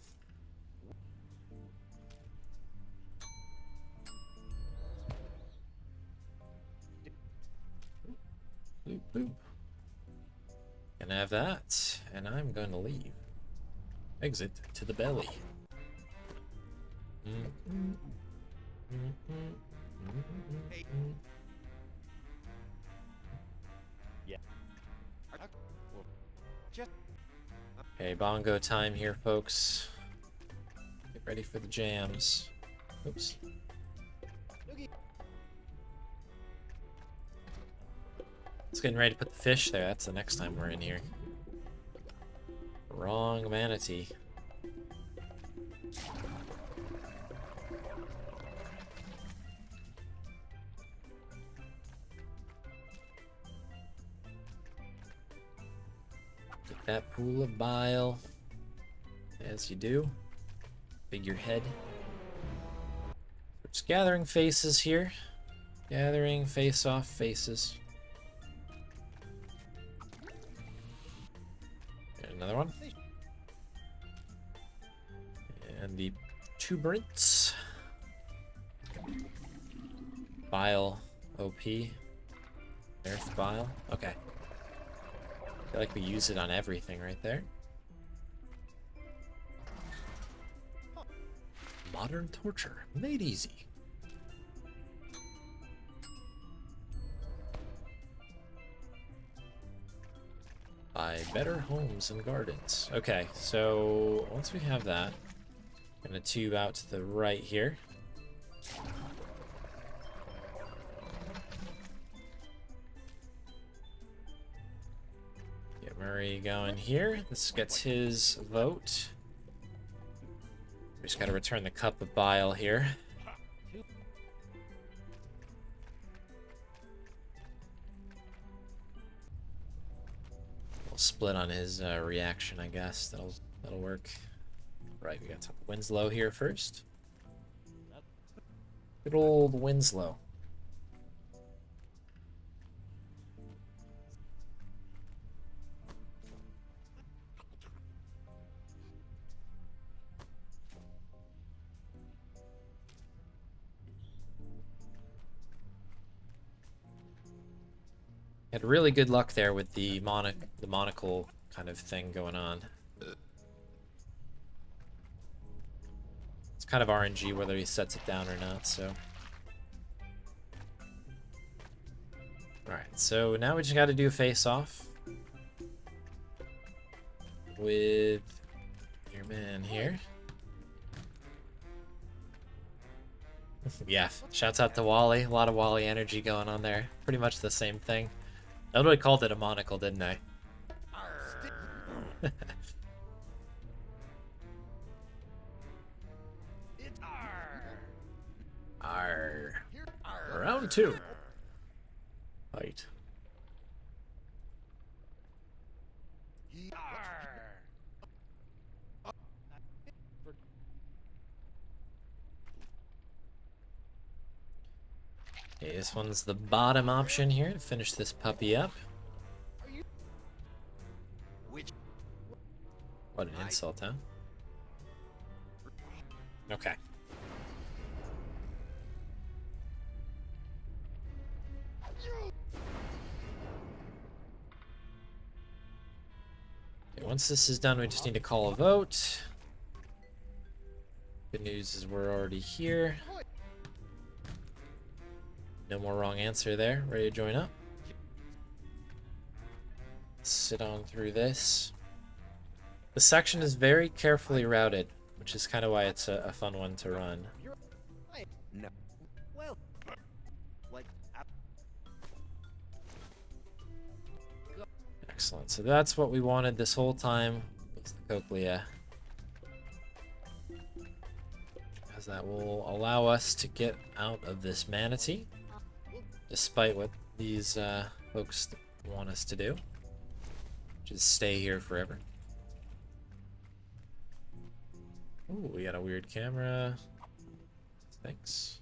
Boop, boop. Can I have that? And I'm going to leave. Exit to the belly. Yeah. Just Okay, bongo time here, folks. Get ready for the jams. Oops. It's getting ready to put the fish there. That's the next time we're in here. Wrong manatee. Get that pool of bile. As you do. Figurehead. Just gathering faces here. Gathering face-off faces. Another one. And the tuberants. Bile OP. Earth bile. Okay. I feel like we use it on everything right there. Modern torture. Made easy. Buy better homes and gardens. Okay, so once we have that, I'm gonna tube out to the right here. Get Murray going here. This gets his vote. We just gotta return the cup of bile here. We'll split on his reaction, I guess. That'll work. Right, we got Winslow here first. Good old Winslow. Had really good luck there with the monocle kind of thing going on. It's kind of RNG whether he sets it down or not, so. Alright, so now we just gotta do a face-off with your man here. Yeah, shouts out to Wally. A lot of Wally energy going on there. Pretty much the same thing. I literally called it a monocle, didn't I? Arr. Round 2. Fight. Okay, this one's the bottom option here to finish this puppy up. What an insult, huh? Okay. Okay, once this is done, we just need to call a vote. Good news is we're already here. No more wrong answer there. Ready to join up? Sit on through this. The section is very carefully routed, which is kind of why it's a fun one to run. No. Well, like, Excellent. So that's what we wanted this whole time. Was the cochlea. Because that will allow us to get out of this manatee. Despite what these folks want us to do. Just stay here forever. Ooh, we got a weird camera. Thanks.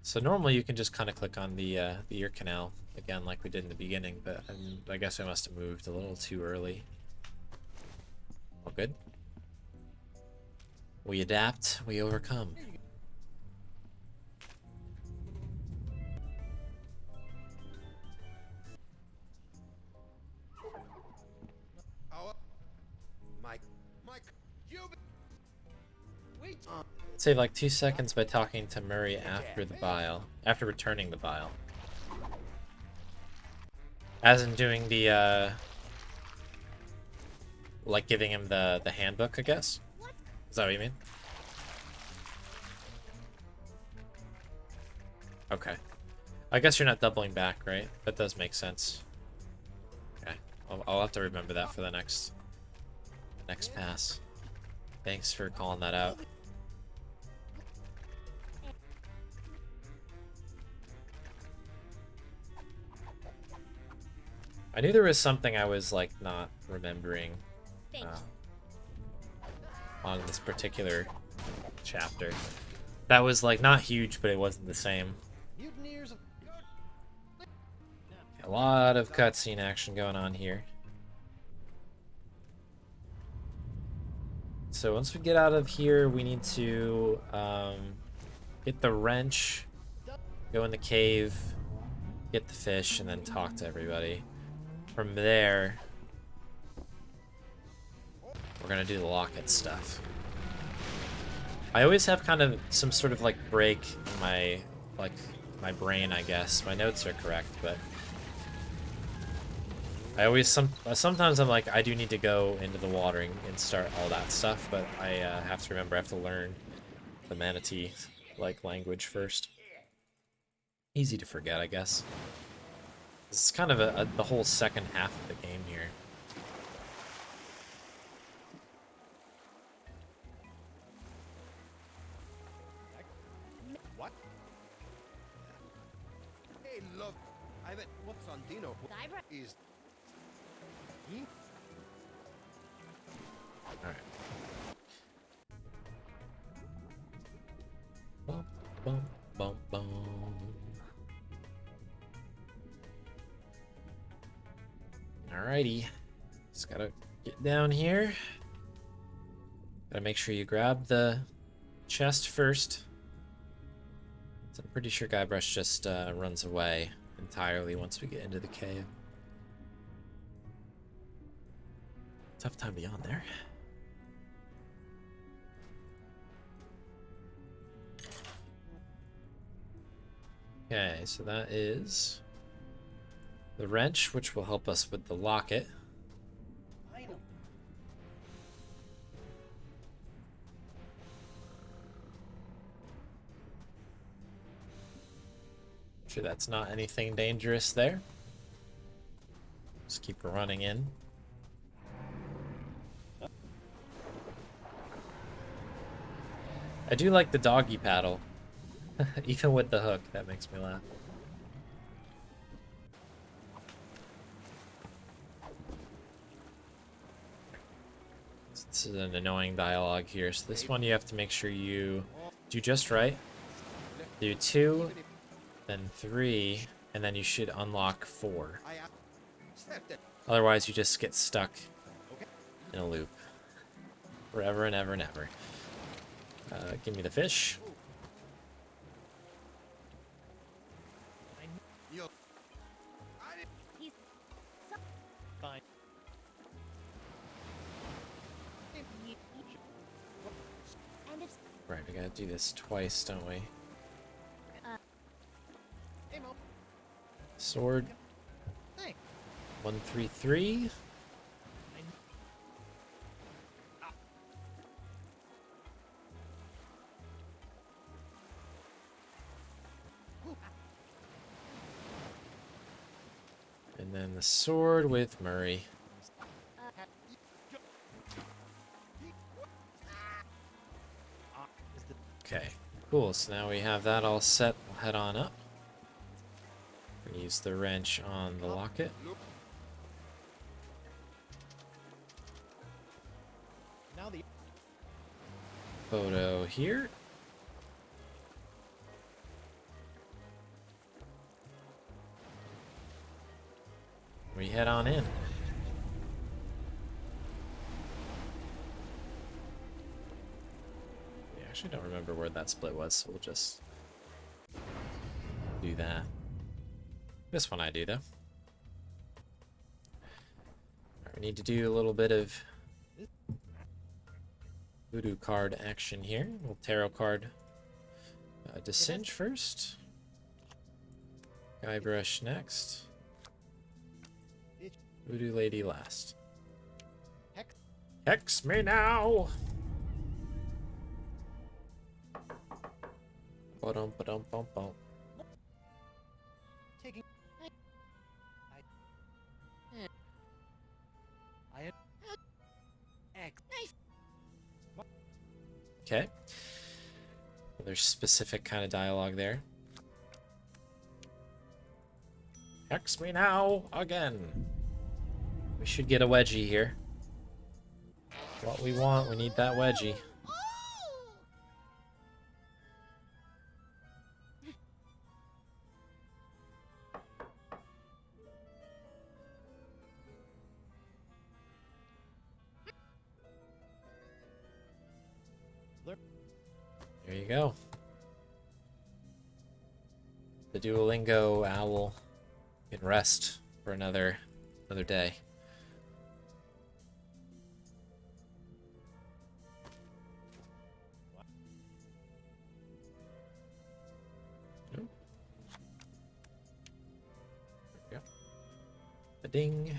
So normally you can just kind of click on the ear canal again like we did in the beginning, but I guess I must have moved a little too early. All good. We adapt, we overcome. Mike, you. Wait. Save like 2 seconds by talking to Murray after the bile, after returning the bile. As in doing the like giving him the handbook, I guess. Is that what you mean? Okay. I guess you're not doubling back, right? That does make sense. Okay. I'll have to remember that for the next pass. Thanks for calling that out. I knew there was something I was like not remembering Thank you. on this particular chapter. That was like not huge, but it wasn't the same. Mutineers. A lot of cutscene action going on here. So once we get out of here, we need to get the wrench, go in the cave, get the fish, and then talk to everybody. From there, we're gonna do the locket stuff. I always have kind of some sort of like break in my brain, I guess. My notes are correct, but I always sometimes I'm like, I do need to go into the water and start all that stuff, but I have to remember I have to learn the manatee like language first. Easy to forget, I guess. This is kind of the whole second half of the game here. What? Hey, look. I bet what's on Dino Guybrush. is. Alright. Bum, bum, bum, bum. Alrighty. Just gotta get down here. Gotta make sure you grab the chest first. So I'm pretty sure Guybrush just runs away entirely once we get into the cave. Tough time to be on there. Okay, so that is the wrench, which will help us with the locket. Sure that's not anything dangerous there. Just keep running in. I do like the doggy paddle. Even with the hook, that makes me laugh. This is an annoying dialogue here. So this one you have to make sure you do just right. Do 2, then 3, and then you should unlock 4. Otherwise you just get stuck in a loop. Forever and ever and ever. Give me the fish. He's Fine. and if Right, we gotta do this twice, don't we? Hey, Mo. Sword. Hey. 133. And then the sword with Murray. Okay, cool. So now we have that all set. We'll head on up. Use the wrench on the locket. Now the Photo here. We head on in. Yeah, I actually don't remember where that split was, so we'll just do that. This one I do, though. We need to do a little bit of voodoo card action here. A little tarot card Descent first. Guybrush next. Voodoo Lady last. heck. Hex me now! Ba-dum, ba-dum, bum, bum. Taking. I. X. Okay. Well, there's specific kind of dialogue there. Hex me now again. We should get a wedgie here. What we want, we need that wedgie. There you go. The Duolingo owl can rest for another day. Nope. There we go. Ba-ding.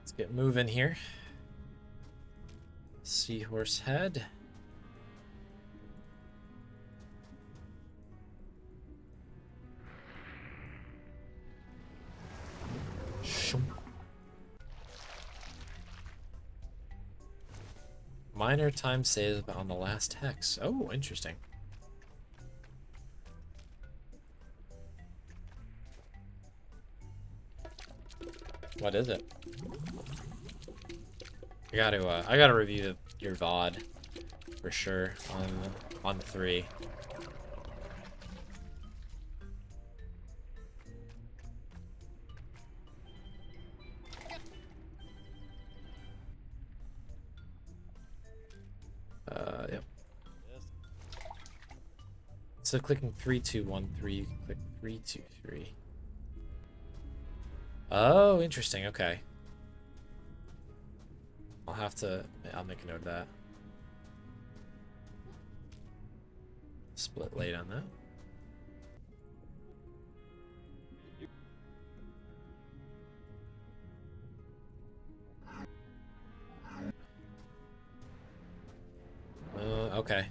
Let's get moving here. Seahorse head. Shoom. Minor time save on the last hex. Oh, interesting. What is it? I gotta review your VOD for sure on 3. Yep. So clicking 3, 2, 1, 3, click 3, 2, 3. Oh, interesting. Okay. I'll make a note of that. Split late on that. Okay.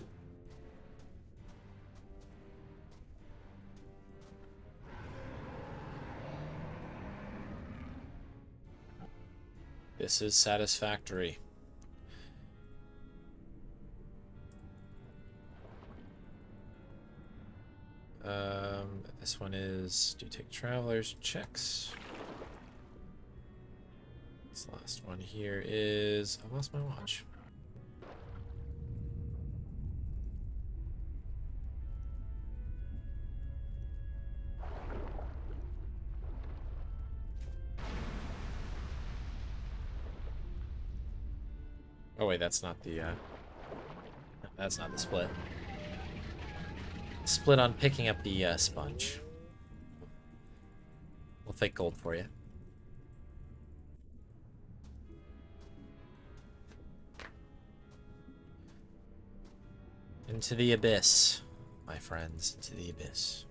This is satisfactory. This one is, do you take travelers? Checks. This last one here is, I lost my watch. Oh wait, that's not the split. Split on picking up the sponge. We'll take gold for you. Into the abyss, my friends, into the abyss.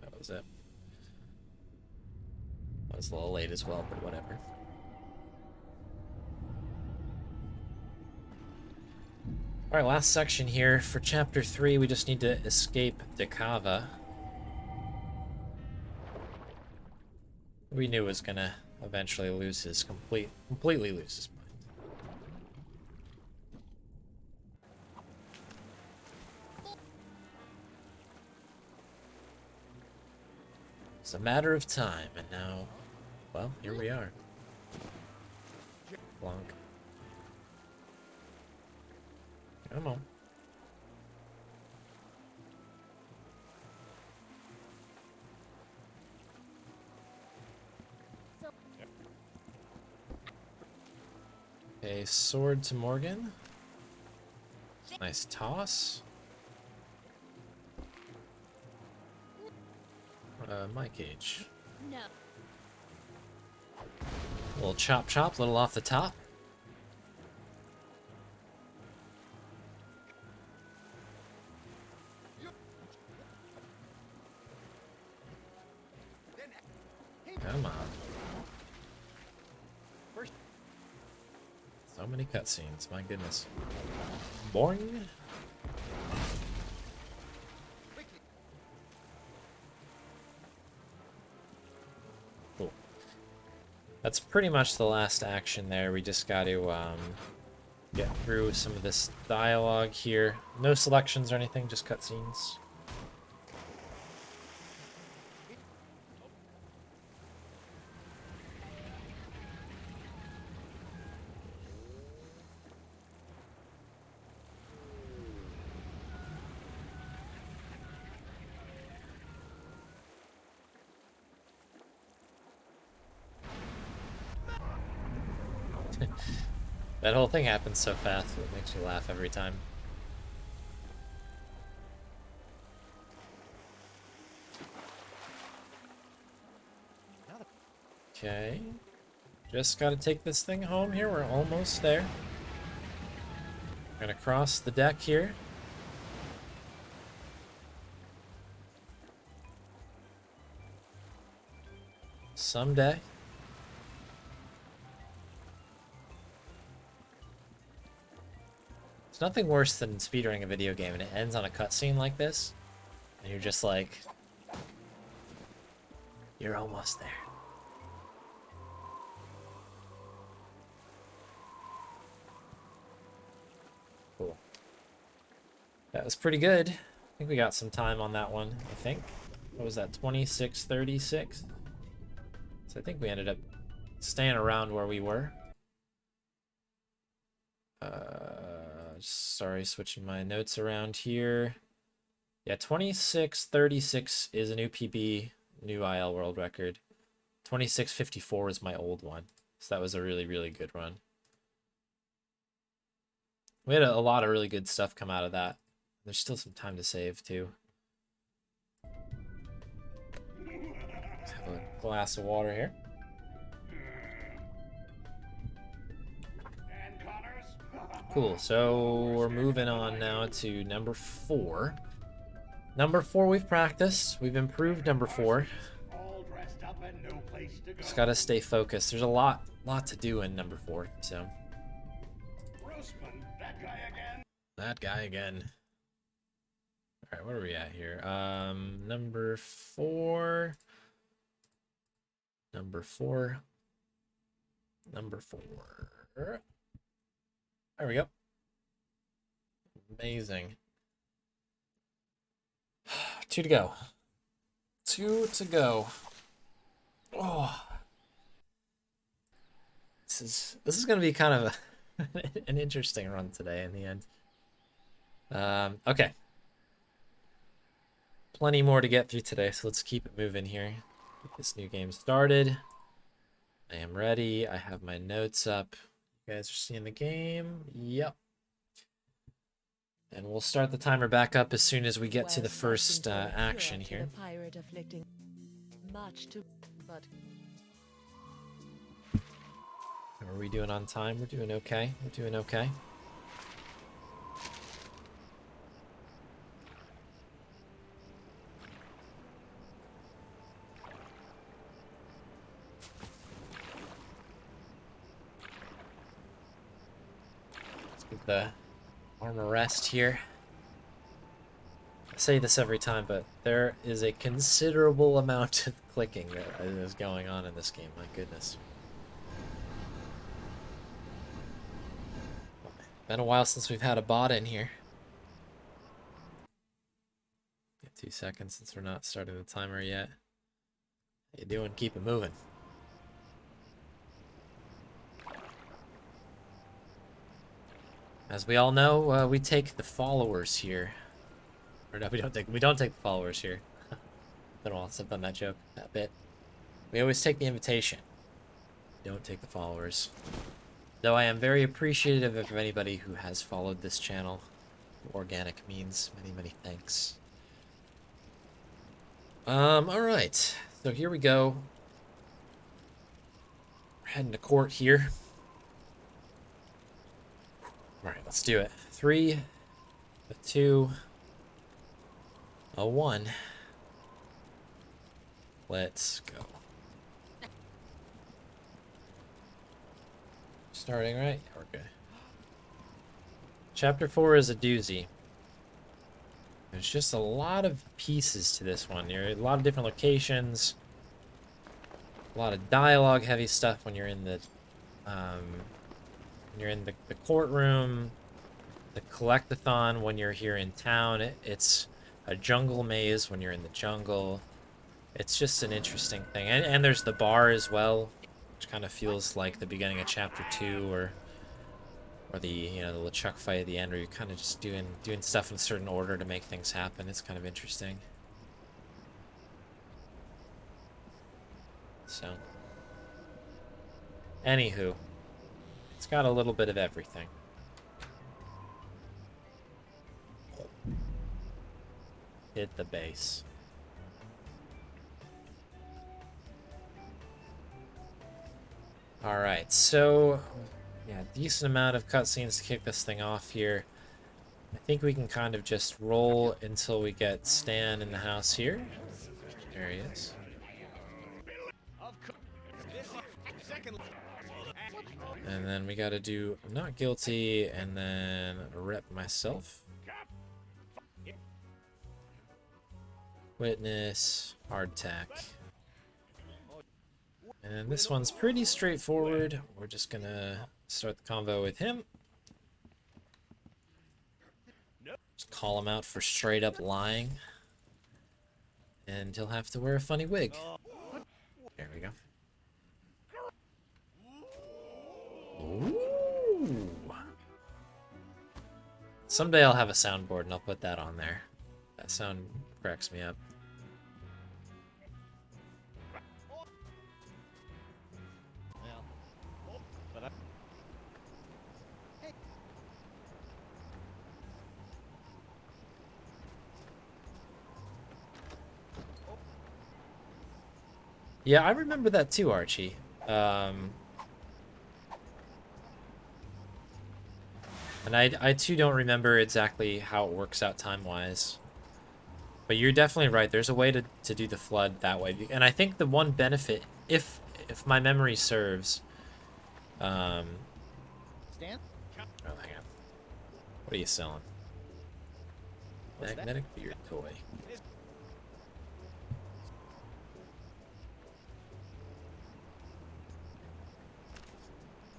That was it. I was a little late as well, but whatever. Alright, last section here. For Chapter 3, we just need to escape Dekava. We knew it was gonna eventually lose his completely lose his mind. It's a matter of time, and now, well, here we are. Blanc. Come on. Okay, sword to Morgan. Nice toss. My cage. No. Little chop chop, little off the top. Come on. So many cutscenes, my goodness. Boing. Cool. That's pretty much the last action there. We just got to get through some of this dialogue here. No selections or anything, just cutscenes. That whole thing happens so fast, it makes me laugh every time. Okay. Just gotta take this thing home here. We're almost there. We're gonna cross the deck here. Someday. There's nothing worse than speedrunning a video game and it ends on a cutscene like this, and you're just like, you're almost there. Cool. That was pretty good. I think we got some time on that one, I think. What was that, 26:36? So I think we ended up staying around where we were. Sorry, switching my notes around here. Yeah, 26:36 is a new PB, new IL world record. 26:54 is my old one. So that was a really, really good run. We had a lot of really good stuff come out of that. There's still some time to save, too. Let's have a glass of water here. Cool, so we're moving on now to number 4. Number 4 we've practiced. We've improved number 4. Just gotta stay focused. There's a lot to do in number 4, so. That guy again. Alright, what are we at here? Number 4. Number 4. Number 4. There we go. Amazing. 2 to go. 2 to go. Oh. This is gonna be kind of an interesting run today in the end. Okay. Plenty more to get through today, so let's keep it moving here. Get this new game started. I am ready. I have my notes up. You guys are seeing the game? Yep. And we'll start the timer back up as soon as we get to the first action here. How are we doing on time? We're doing okay. We're doing okay. The armor rest here. I say this every time, but there is a considerable amount of clicking that is going on in this game. My goodness. Been a while since we've had a bot in here. Get 2 seconds since we're not starting the timer yet. How you doing? Keep it moving. As we all know, we take the followers here. Or no, we don't take the followers here. Been a while since I've done that joke, that bit. We always take the invitation. We don't take the followers. Though I am very appreciative of anybody who has followed this channel. Organic means many, many thanks. Alright. So here we go. We're heading to court here. Alright, let's do it. 3, a 2, a 1. Let's go. Starting right? Yeah, we're good. Chapter 4 is a doozy. There's just a lot of pieces to this one. You're a lot of different locations. A lot of dialogue heavy stuff when you're in the the courtroom. The collectathon when you're here in town. It's a jungle maze when you're in the jungle. It's just an interesting thing. And there's the bar as well, which kind of feels like the beginning of chapter 2 or the the LeChuck fight at the end, where you're kind of just doing stuff in a certain order to make things happen. It's kind of interesting. So, anywho, it's got a little bit of everything. Hit the base. All right, so yeah, decent amount of cutscenes to kick this thing off here. I think we can kind of just roll until we get Stan in the house here. There he is. And then we gotta do not guilty and then rep myself. Witness, hardtack. And this one's pretty straightforward. We're just gonna start the convo with him. Just call him out for straight up lying. And he'll have to wear a funny wig. There we go. Ooh. Someday I'll have a soundboard and I'll put that on there. That sound cracks me up. Yeah, I remember that too, Archie. And I too don't remember exactly how it works out time-wise. But you're definitely right. There's a way to do the flood that way. And I think the one benefit, if my memory serves... Stan? Oh, hang on. What are you selling? What's that? Magnetic beard toy.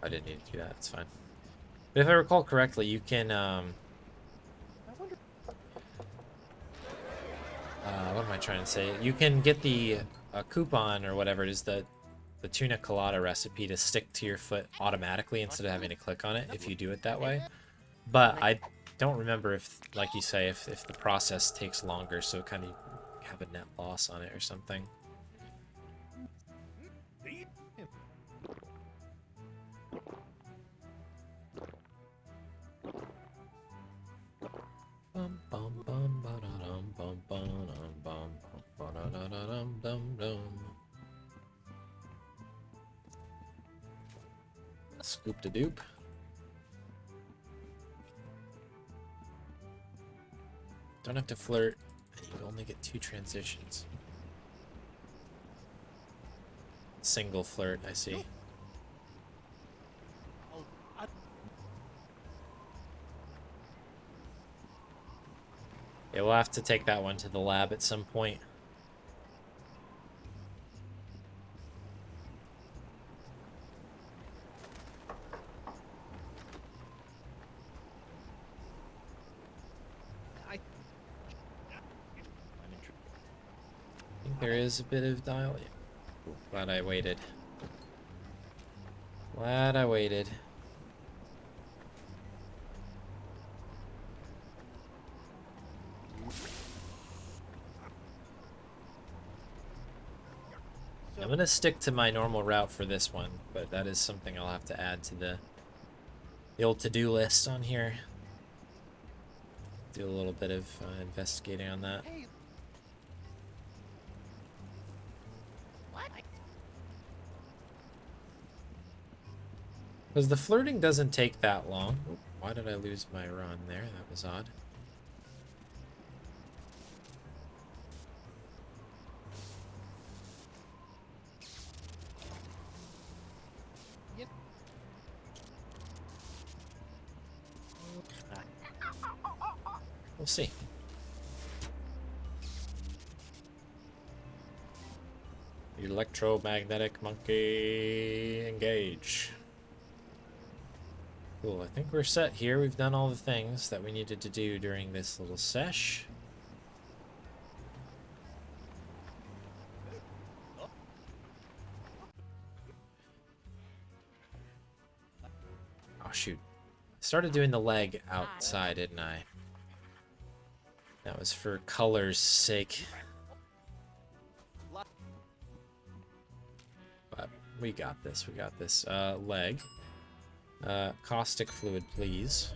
I didn't need to do that. It's fine. But if I recall correctly, you can, what am I trying to say? You can get the coupon or whatever it is, the tuna colada recipe to stick to your foot automatically instead of having to click on it if you do it that way. But I don't remember if, like you say, if the process takes longer, so kind of have a net loss on it or something. Bum bum bum ba da dum bum bum bum ba da da dum dum dum. Scoop de doop. Don't have to flirt, and you only get 2 transitions. Single flirt, I see. Yeah, we'll have to take that one to the lab at some point. I think there is a bit of dial. Yeah. Glad I waited. Glad I waited. I'm gonna stick to my normal route for this one, but that is something I'll have to add to the the old to-do list on here. Do a little bit of investigating on that. Hey, What? Because the flirting doesn't take that long. Oop, why did I lose my run there? That was odd. yep. We'll see. Electromagnetic monkey engage. Cool, I think we're set here. We've done all the things that we needed to do during this little sesh. Oh shoot. Started doing the leg outside, didn't I? That was for color's sake. But we got this, we got this. Leg. Caustic fluid, please.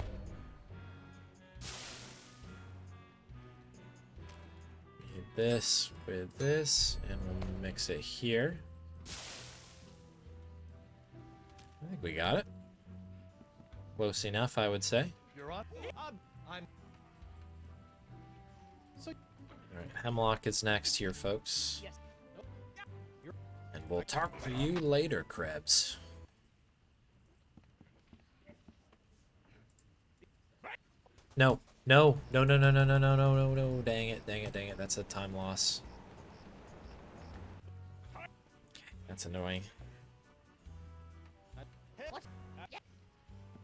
Need this with this, and we'll mix it here. I think we got it. Close enough, I would say. You're on. I'm. So. Alright, Hemlock is next here, folks. Yes. Nope. You're. And we'll talk to you later, Krebs. No, no, no, no, no, no, no, no, no, no, no, dang it, dang it, dang it, that's a time loss. Okay, that's annoying.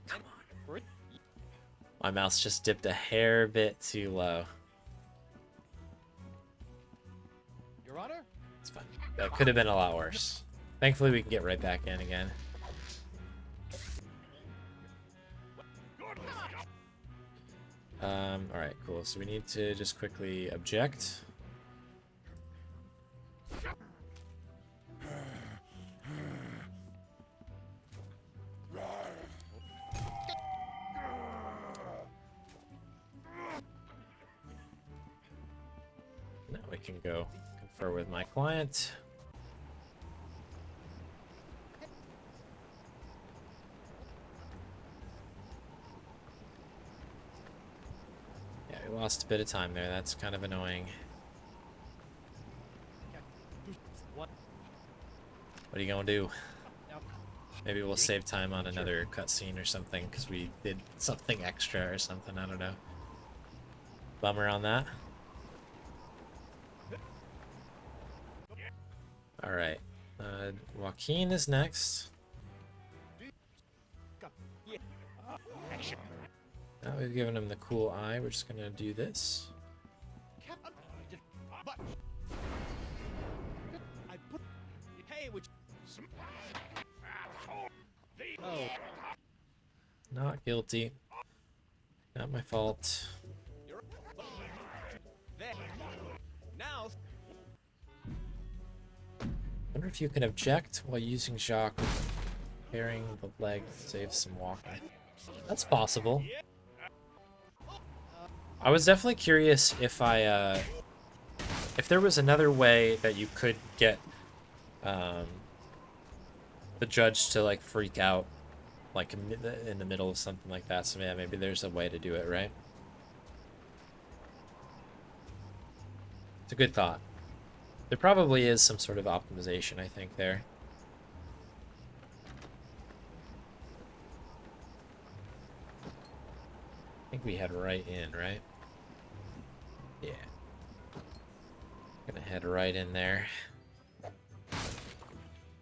Come on. My mouse just dipped a hair bit too low. Your Honor. It's fine. That could have been a lot worse. Thankfully, we can get right back in again. Alright, cool. So we need to just quickly object. Now we can go confer with my client. Yeah, we lost a bit of time there. That's kind of annoying. What? What are you gonna do? Now, Maybe we'll save time on another cutscene or something because we did something extra or something. I don't know. Bummer on that. Alright. Joaquin is next. Now we've given him the cool eye. We're just gonna do this. Captain. But. I put. Hey, which. Oh. Not guilty. Not my fault. There. Now. Wonder if you can object while using Jacques. Pairing the leg saves some walking. That's possible. I was definitely curious if if there was another way that you could get the judge to like freak out, like in the middle of something like that. So yeah, maybe there's a way to do it, right? It's a good thought. There probably is some sort of optimization, I think, there. I think we head right in, right? Yeah. Gonna head right in there.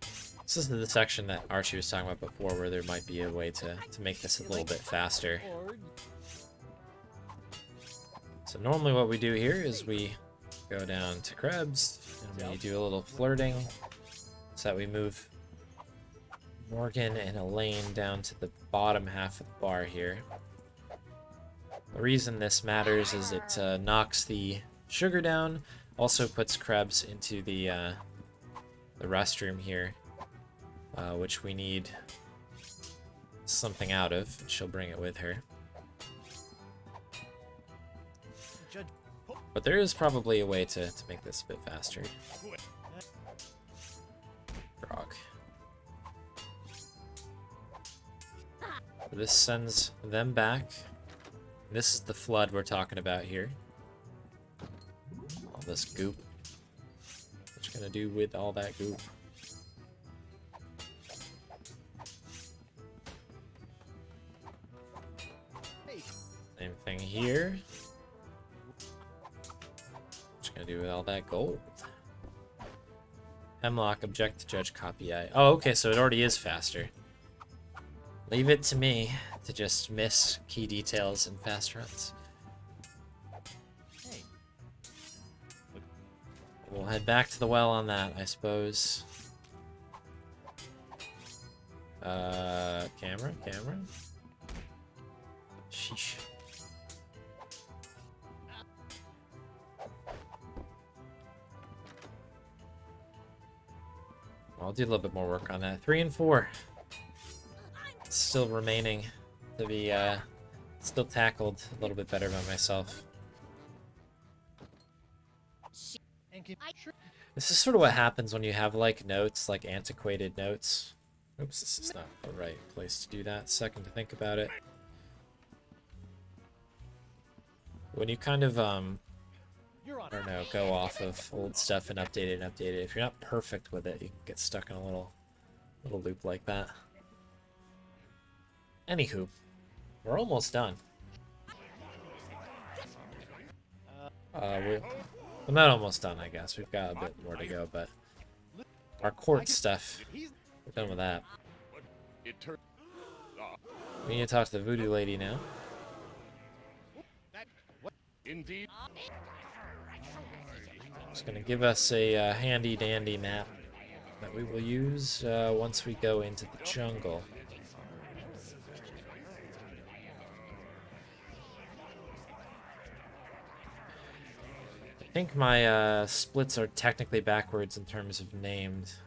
This is the section that Archie was talking about before, where there might be a way to make this a little bit faster. Or. So normally what we do here is we go down to Krebs, and we do a little flirting, so that we move Morgan and Elaine down to the bottom half of the bar here. The reason this matters is it knocks the sugar down, also puts Krebs into the restroom here, which we need something out of, and she'll bring it with her. Judge, But there is probably a way to make this a bit faster. Frog. This sends them back. This is the flood we're talking about here. All this goop. What you gonna do with all that goop? hey, Same thing here. What you gonna do with all that gold? Hemlock, object to judge copy I. Oh, okay, so it already is faster. Leave it to me to just miss key details in fast runs. hey. We'll head back to the well on that, I suppose. Camera? Sheesh. I'll do a little bit more work on that. 3 and 4. Still remaining to be still tackled a little bit better by myself. And can, sure. This is sort of what happens when you have like notes, like antiquated notes. Oops, this is not the right place to do that. Second to think about it. When you kind of You're on. I don't know, go off of old stuff and update it and update it. If you're not perfect with it, you can get stuck in a little loop like that. Anywho, we're almost done. We're not almost done, I guess. We've got a bit more to go, but our court stuff, we're done with that. We need to talk to the voodoo lady now. Indeed. It's going to give us a handy dandy map that we will use once we go into the jungle. I think my splits are technically backwards in terms of names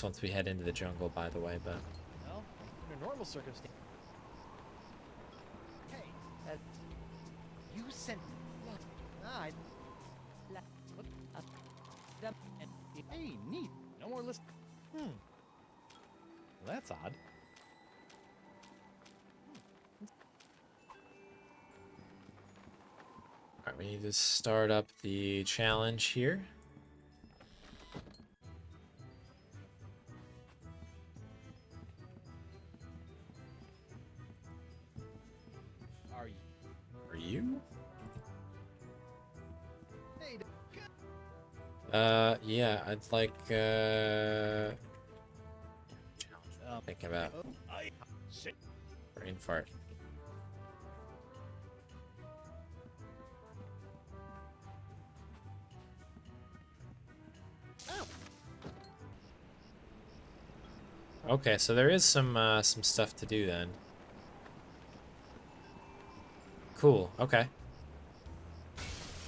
once we head into the jungle, by the way, but Well, under normal circumstances. Hey, you sent. Ah, what? And, hey, neat. No more list. Well, that's odd. alright, we need to start up the challenge here. Are you? Are you? Hey, Yeah, I'd like, thinking about brain fart. Okay, so there is some stuff to do then. Cool, okay.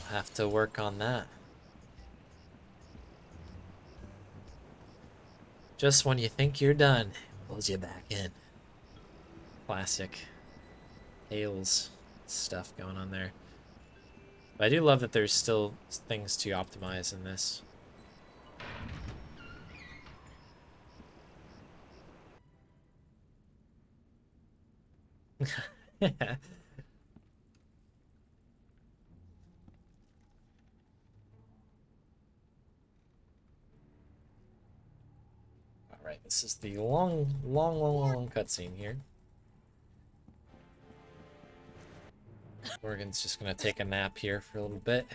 I'll have to work on that. Just when you think you're done, it pulls you back in. Classic Tales stuff going on there. But I do love that there's still things to optimize in this. Alright, this is the long cutscene here. Morgan's just gonna take a nap here for a little bit.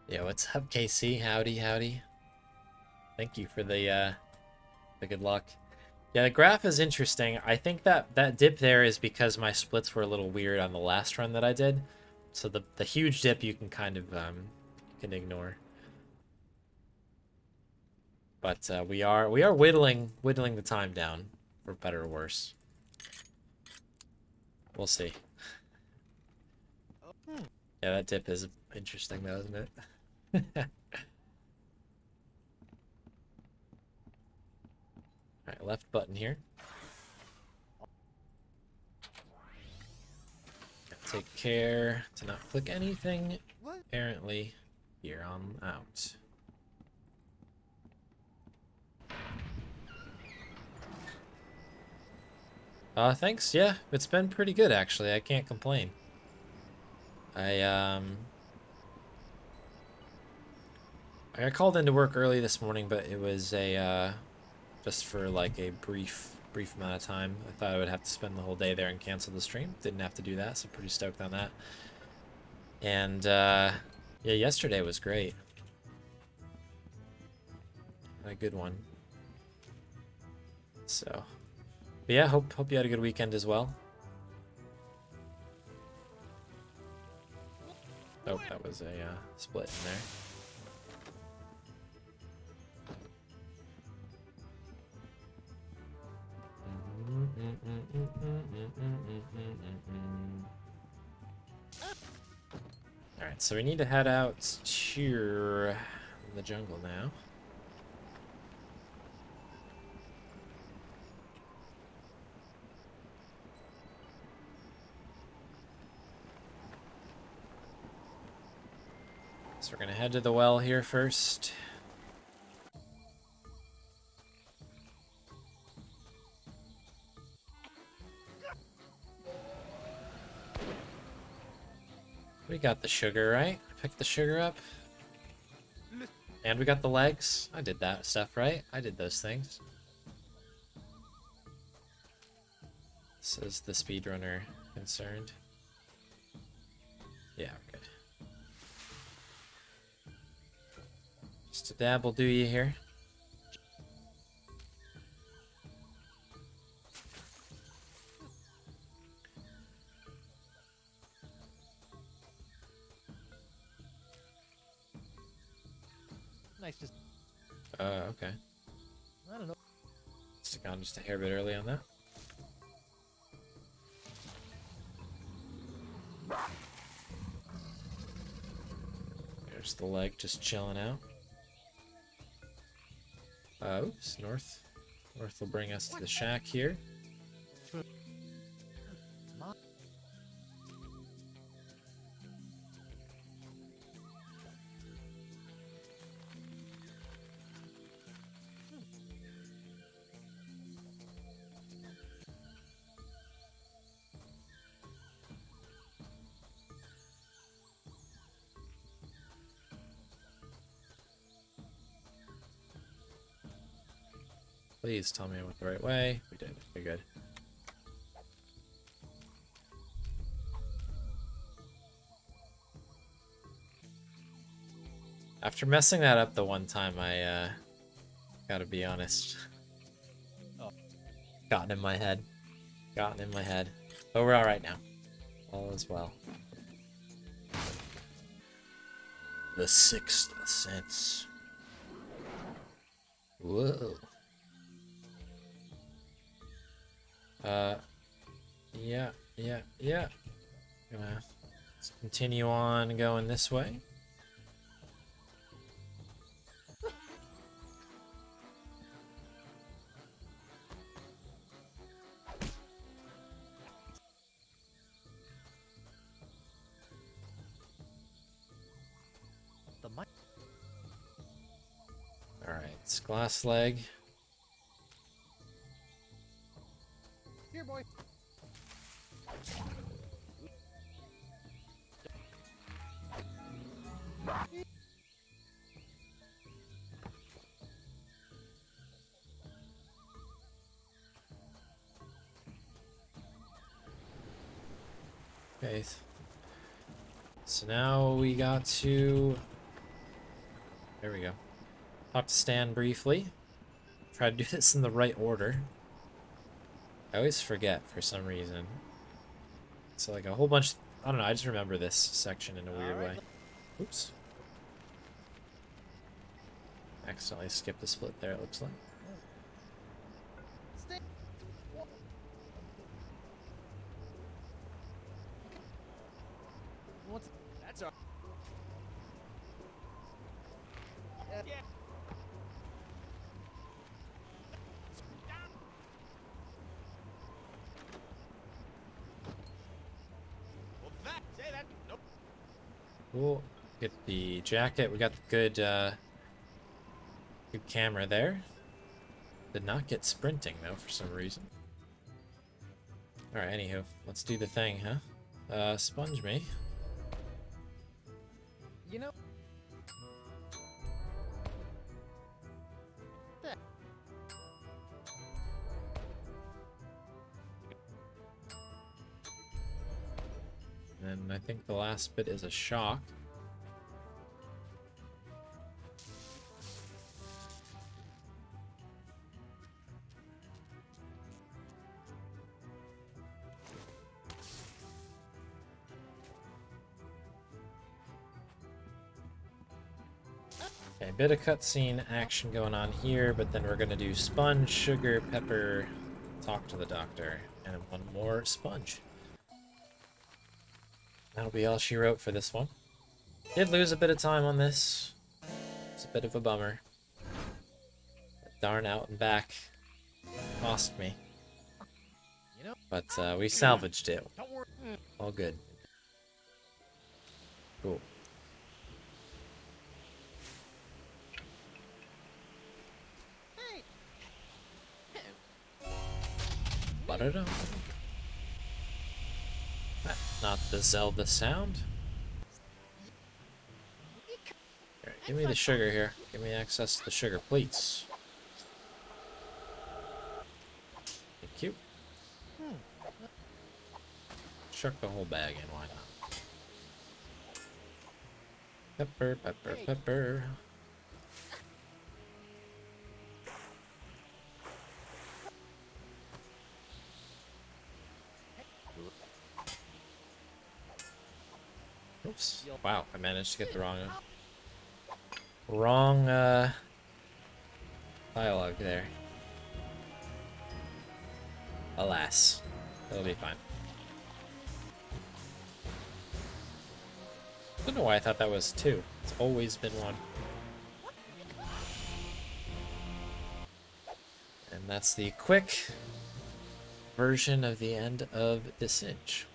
Yeah, what's up, KC? Howdy, howdy. Thank you for the good luck. Yeah, the graph is interesting. I think that dip there is because my splits were a little weird on the last run that I did. So the huge dip you can kind of you can ignore. But we are whittling the time down, for better or worse. We'll see. Yeah, that dip is interesting though, isn't it? Alright, left button here. Take care to not click anything. What? Apparently, here I'm out. Thanks. Yeah, it's been pretty good actually. I can't complain. I got called into work early this morning, but it was a just for like a brief amount of time. I thought I would have to spend the whole day there and cancel the stream. Didn't have to do that, so pretty stoked on that. And yeah, yesterday was great. A good one. So, but yeah, hope you had a good weekend as well. Oh, that was a split in there. Alright, so we need to head out to the jungle now. So we're gonna head to the well here first. We got the sugar, right? I picked the sugar up. And we got the legs. I did that stuff, right? I did those things. Says the speedrunner concerned. Yeah, we're good. Just a dab will do you here. Nice, just Okay. I don't know. Stick on just a hair bit early on that. There's the leg just chilling out. Oops, north. North will bring us to the shack here. Please tell me I went the right way. We did. Okay, good. After messing that up the one time, I gotta be honest. Gotten in my head. Gotten in my head. But we're alright now. All is well. The sixth sense. Whoa. Yeah. Let's continue on going this way. The mic. Alright, it's glass leg. Here, boy. Okay. So now we got to... There we go. Talk to Stan briefly. Try to do this in the right order. I always forget for some reason. So like a whole bunch, I don't know, I just remember this section in a weird way. Oops. Accidentally skipped the split there, it looks like. Stay. What's That's all. Yeah. Well, that say that. Nope. Cool. Get the jacket. We got the good, good camera there. Did not get sprinting though for some reason. All right. Anywho, let's do the thing, huh? Sponge me. you know? And I think the last bit is a shock. Okay, bit of cutscene action going on here, but then we're gonna do sponge, sugar, pepper, talk to the doctor, and one more sponge. That'll be all she wrote for this one. Did lose a bit of time on this. It's a bit of a bummer. That darn out and back cost me. You know? But we salvaged it. Don't worry. All good. Cool. Hey. Ba-da-dum. Not the Zelda sound. Here, give me the sugar here. Give me access to the sugar, please. Thank you. Chuck the whole bag in, why not? Pepper, pepper, pepper. Oops. Wow, I managed to get the wrong dialogue there. Alas. It'll be fine. I don't know why I thought that was 2. It's always been 1. And that's the quick version of the end of the cinch.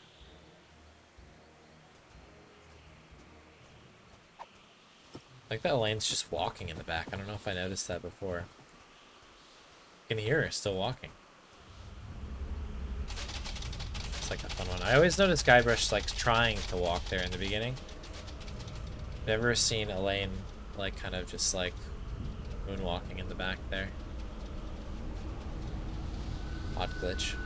Like that Elaine's just walking in the back. I don't know if I noticed that before. You can hear her still walking. It's like a fun one. I always notice Guybrush like trying to walk there in the beginning. Never seen Elaine like kind of just like moonwalking in the back there. Odd glitch.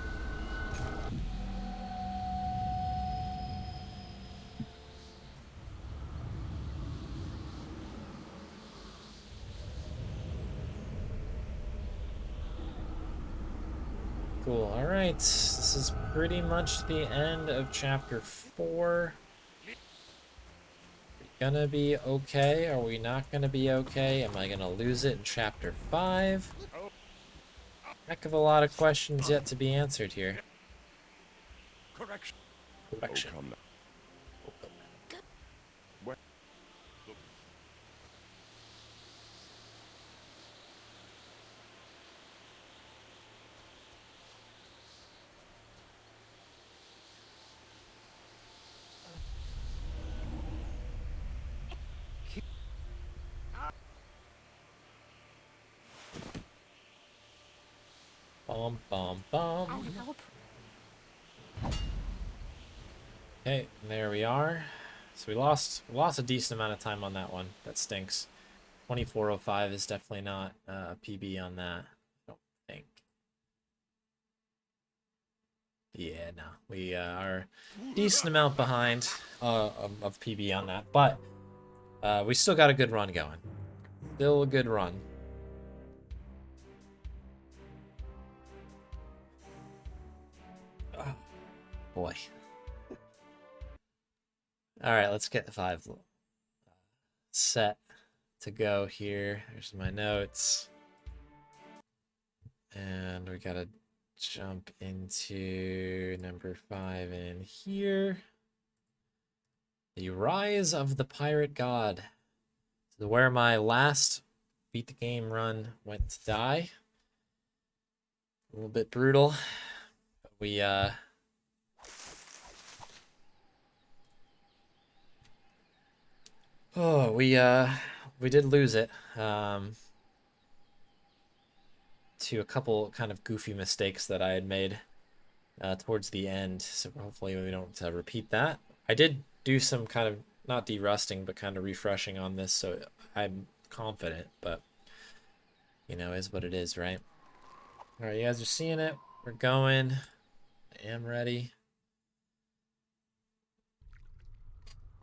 Cool. All right. This is pretty much the end of chapter 4. Gonna be okay? Are we not gonna be okay? Am I gonna lose it in chapter 5? Heck of a lot of questions yet to be answered here. Correction. Correction. Bum bum bum. I'll help. Okay, there we are. So we lost a decent amount of time on that one. That stinks. 24:05 is definitely not a PB on that. I don't think. Yeah, no. We are a decent amount behind of PB on that, but we still got a good run going. Still a good run. Boy. All right, let's get the 5 set to go here. There's my notes. And we gotta jump into number 5 in here. The Rise of the Pirate God. This is where my last beat the game run went to die. A little bit brutal. But we we did lose it. To a couple kind of goofy mistakes that I had made towards the end. So hopefully we don't repeat that. I did do some kind of, not derusting, but kind of refreshing on this, so I'm confident, but, you know, is what it is, right? All right, you guys are seeing it. We're going. I am ready.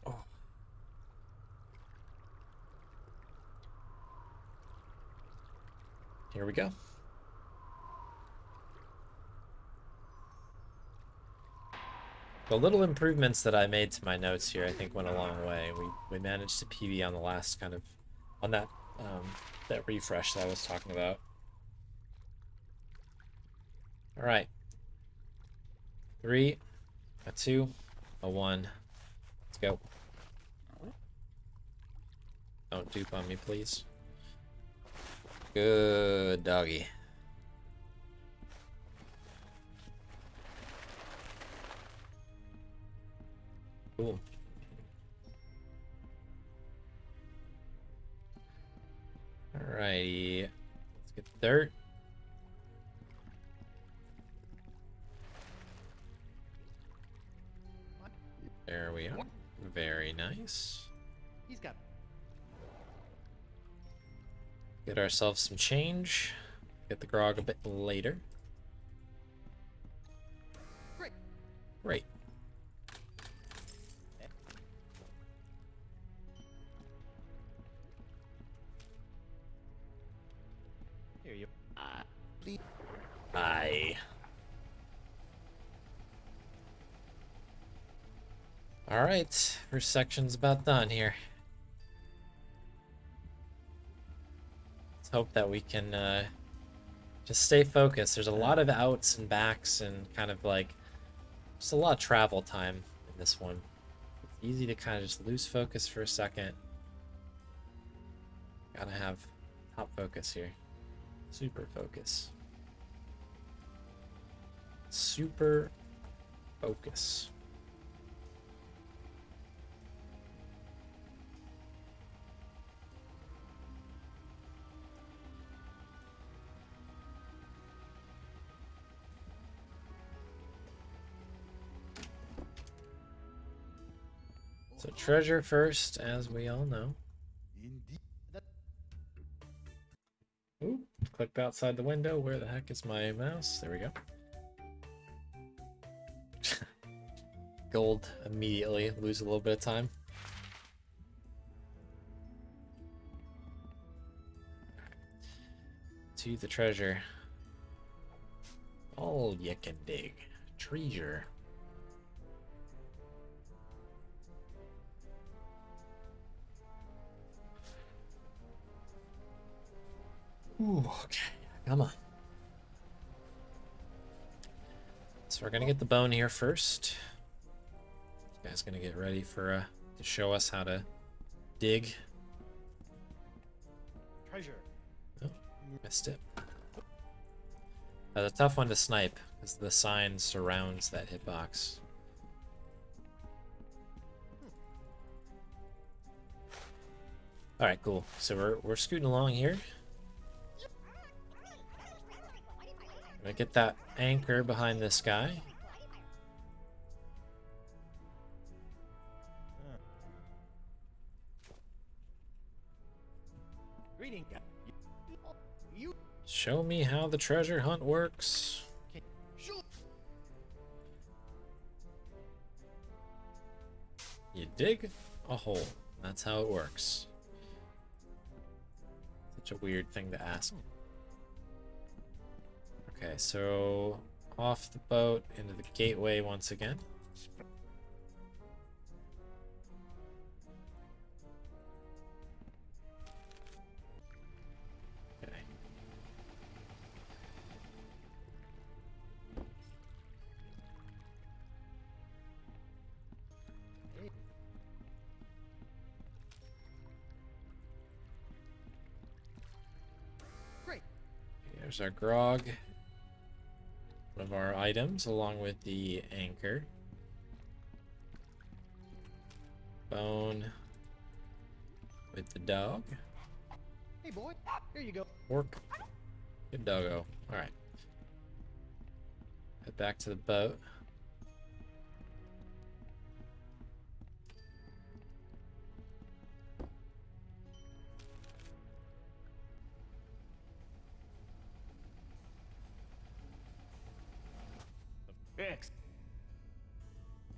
Oh. Here we go. The little improvements that I made to my notes here, I think, went a long way. We managed to PB on the last kind of, on that refresh that I was talking about. All right. 3, a 2, a 1. Let's go. Don't dupe on me, please. Good doggy. Cool. Alrighty. Let's get the dirt. There we are. Very nice. He's got. Get ourselves some change. Get the grog a bit later. Great. Great. Here you. Bye. All right, first section's about done here. Let's hope that we can just stay focused. There's a lot of outs and backs and kind of like just a lot of travel time in this one. It's easy to kind of just lose focus for a second. Gotta have top focus here. Super focus. Super focus. So treasure first, as we all know. Indeed. Ooh, clicked outside the window. Where the heck is my mouse? There we go. Gold immediately. Lose a little bit of time. To the treasure. All you can dig. Treasure. Ooh, okay. Come on. So we're gonna get the bone here first. This guy's gonna get ready for to show us how to dig. Treasure. Oh, missed it. That's a tough one to snipe because the sign surrounds that hitbox. All right, cool. So we're scooting along here. Gonna get that anchor behind this guy. Greeting. You. Show me how the treasure hunt works. Shoot. You dig a hole. That's how it works. Such a weird thing to ask. Okay, so off the boat into the gateway once again. Okay. Great. There's our grog. One of our items, along with the anchor. Bone with the dog. Hey, boy. Here you go. Pork. Good doggo. Alright. Head back to the boat. X.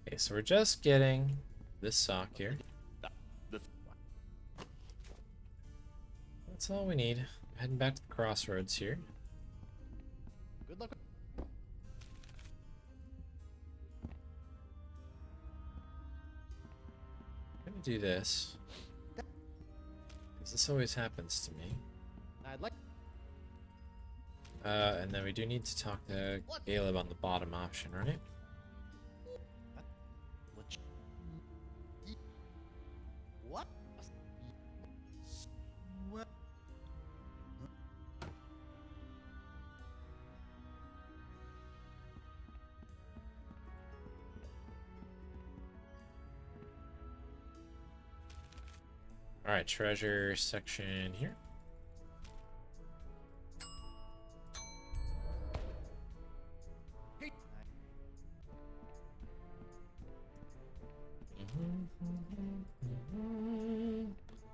Okay, so we're just getting this sock here. That's all we need. Heading back to the crossroads here. Good luck. I'm gonna do this. Because this always happens to me. I'd like. And then we do need to talk to Caleb on the bottom option, right? What? What? Alright, treasure section here.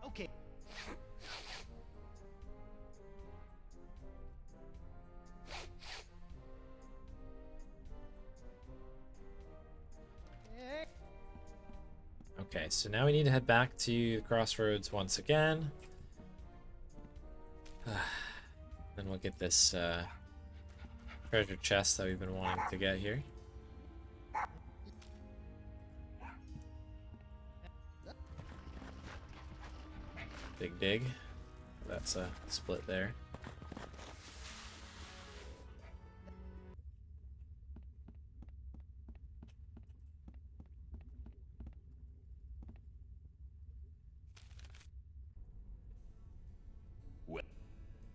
Okay. Okay, so now we need to head back to the crossroads once again. Then we'll get this treasure chest that we've been wanting to get here. Big dig. That's a split there.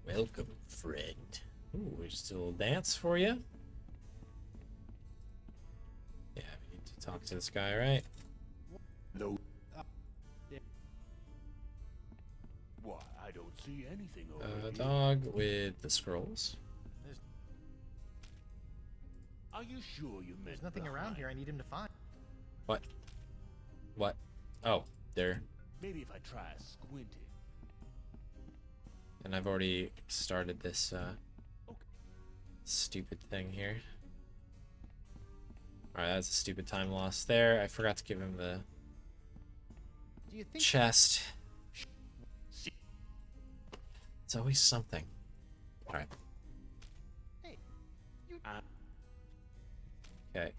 Welcome, friend. Ooh, we just did a little dance for you. Yeah, we need to talk to this guy, right? No. Why, I don't see anything over here. Dog with the scrolls. Are you sure you meant There's nothing around here I need him to find. What? What? Oh, there. Maybe if I try squinting. And I've already started this stupid thing here. Alright, that's a stupid time loss there. I forgot to give him the Do you think? chest. It's always something. Alright. Hey, you. Okay,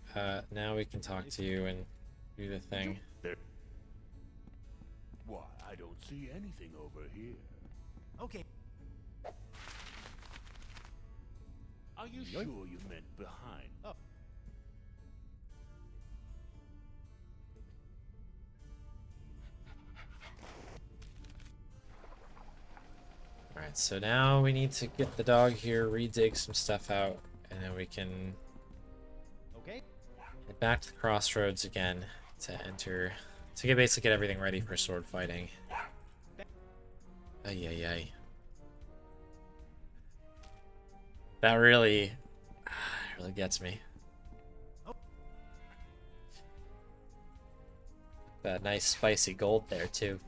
now we can talk to you and do the thing. There. Why, I don't see anything over here. Okay. Are you sure you meant behind? Oh. Alright, so now we need to get the dog here, re-dig some stuff out, and then we can Okay. head back to the crossroads again to enter, to get basically get everything ready for sword fighting. Ay, ay, ay. That really gets me. Oh. That nice spicy gold there too.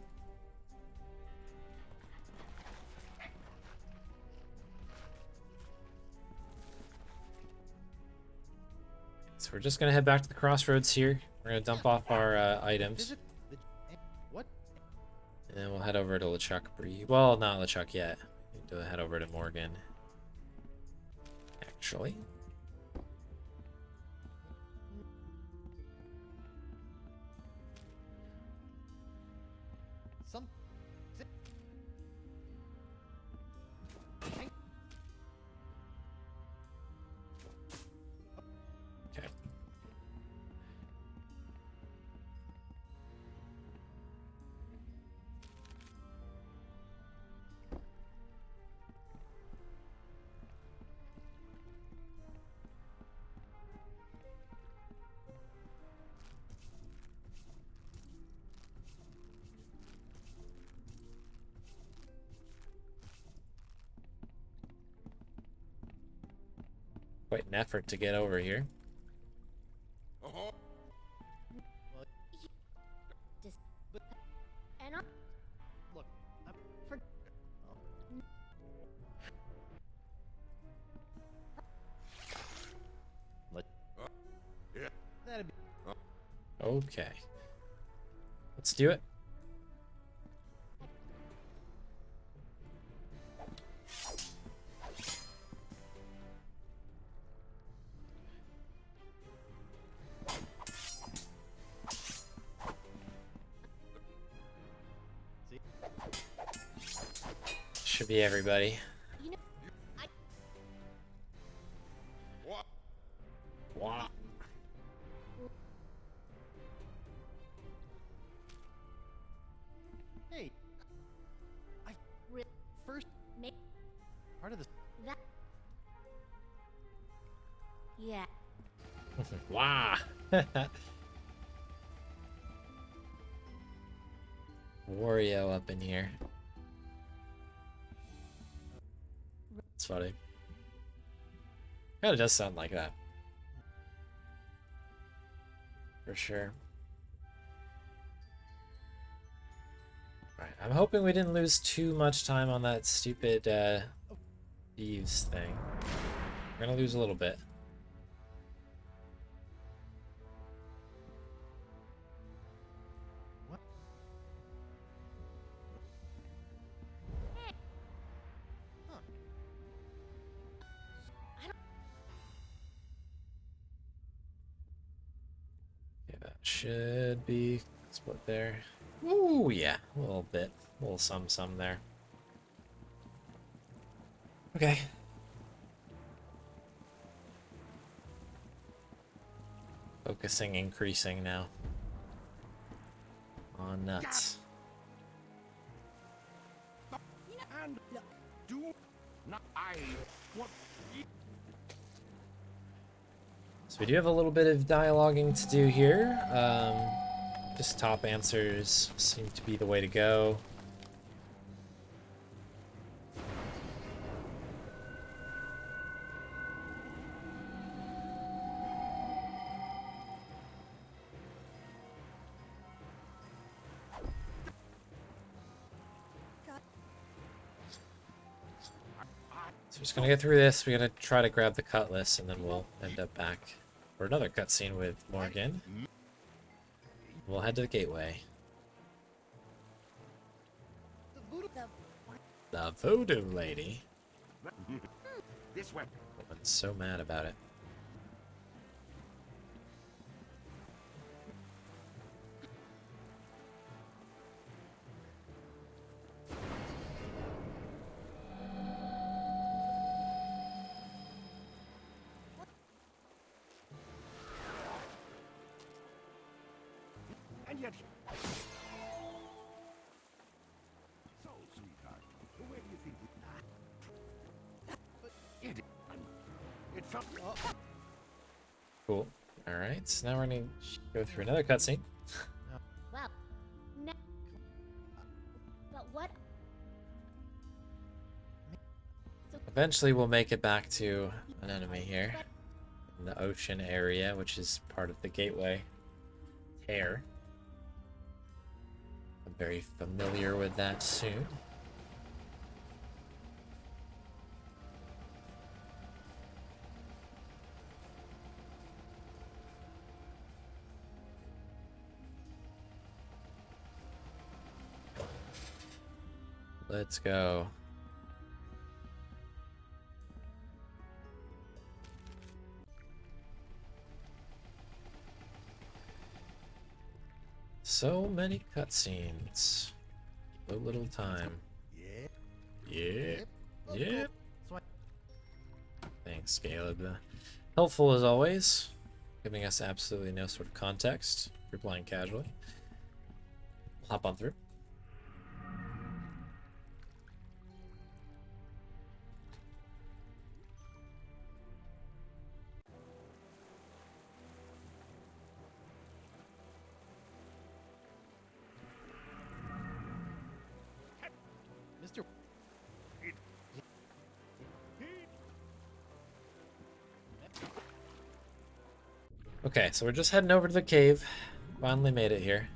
So we're just gonna head back to the crossroads here. We're gonna dump off our items, Visit the. What? and then we'll head over to LeChuck Bree. Well, not LeChuck yet. We need to head over to Morgan. Actually, Quite an effort to get over here. Uh-huh. Just. And I. Look, I'm for. Let. Yeah. That'd be. Okay. Let's do it. See? Should be everybody. You know. I. What? Wow. Hey. I. Re- First Make part of the. that. Yeah. Wow. Wario up in here. It's funny. Kinda does sound like that. For sure. Alright, I'm hoping we didn't lose too much time on that stupid thieves thing. We're gonna lose a little bit. What? Huh. Yeah, that should be split there. Ooh, yeah, a little bit. A little some there. Okay. Focusing, increasing now. On nuts. And do not I what So we do have a little bit of dialoguing to do here. Just top answers seem to be the way to go. So we're just gonna get through this. We're gonna try to grab the cutlass, and then we'll end up back for another cutscene with Morgan. We'll head to the gateway. The voodoo. The voodoo lady. this way. Woman's so mad about it. And yet so sweetheart. Where do you think we it felt Cool. Alright, so now we're gonna go through another cutscene. Well. No. But what? Eventually we'll make it back to an enemy here. In the ocean area, which is part of the gateway. Tear. I'm very familiar with that soon. Let's go. So many cutscenes. So little time. Yeah. Yeah. Oh, Yeah. cool. So Thanks, Caleb. Helpful as always, giving us absolutely no sort of context. If you're playing casually. We'll hop on through. Mr. Okay, so we're just heading over to the cave. Finally made it here.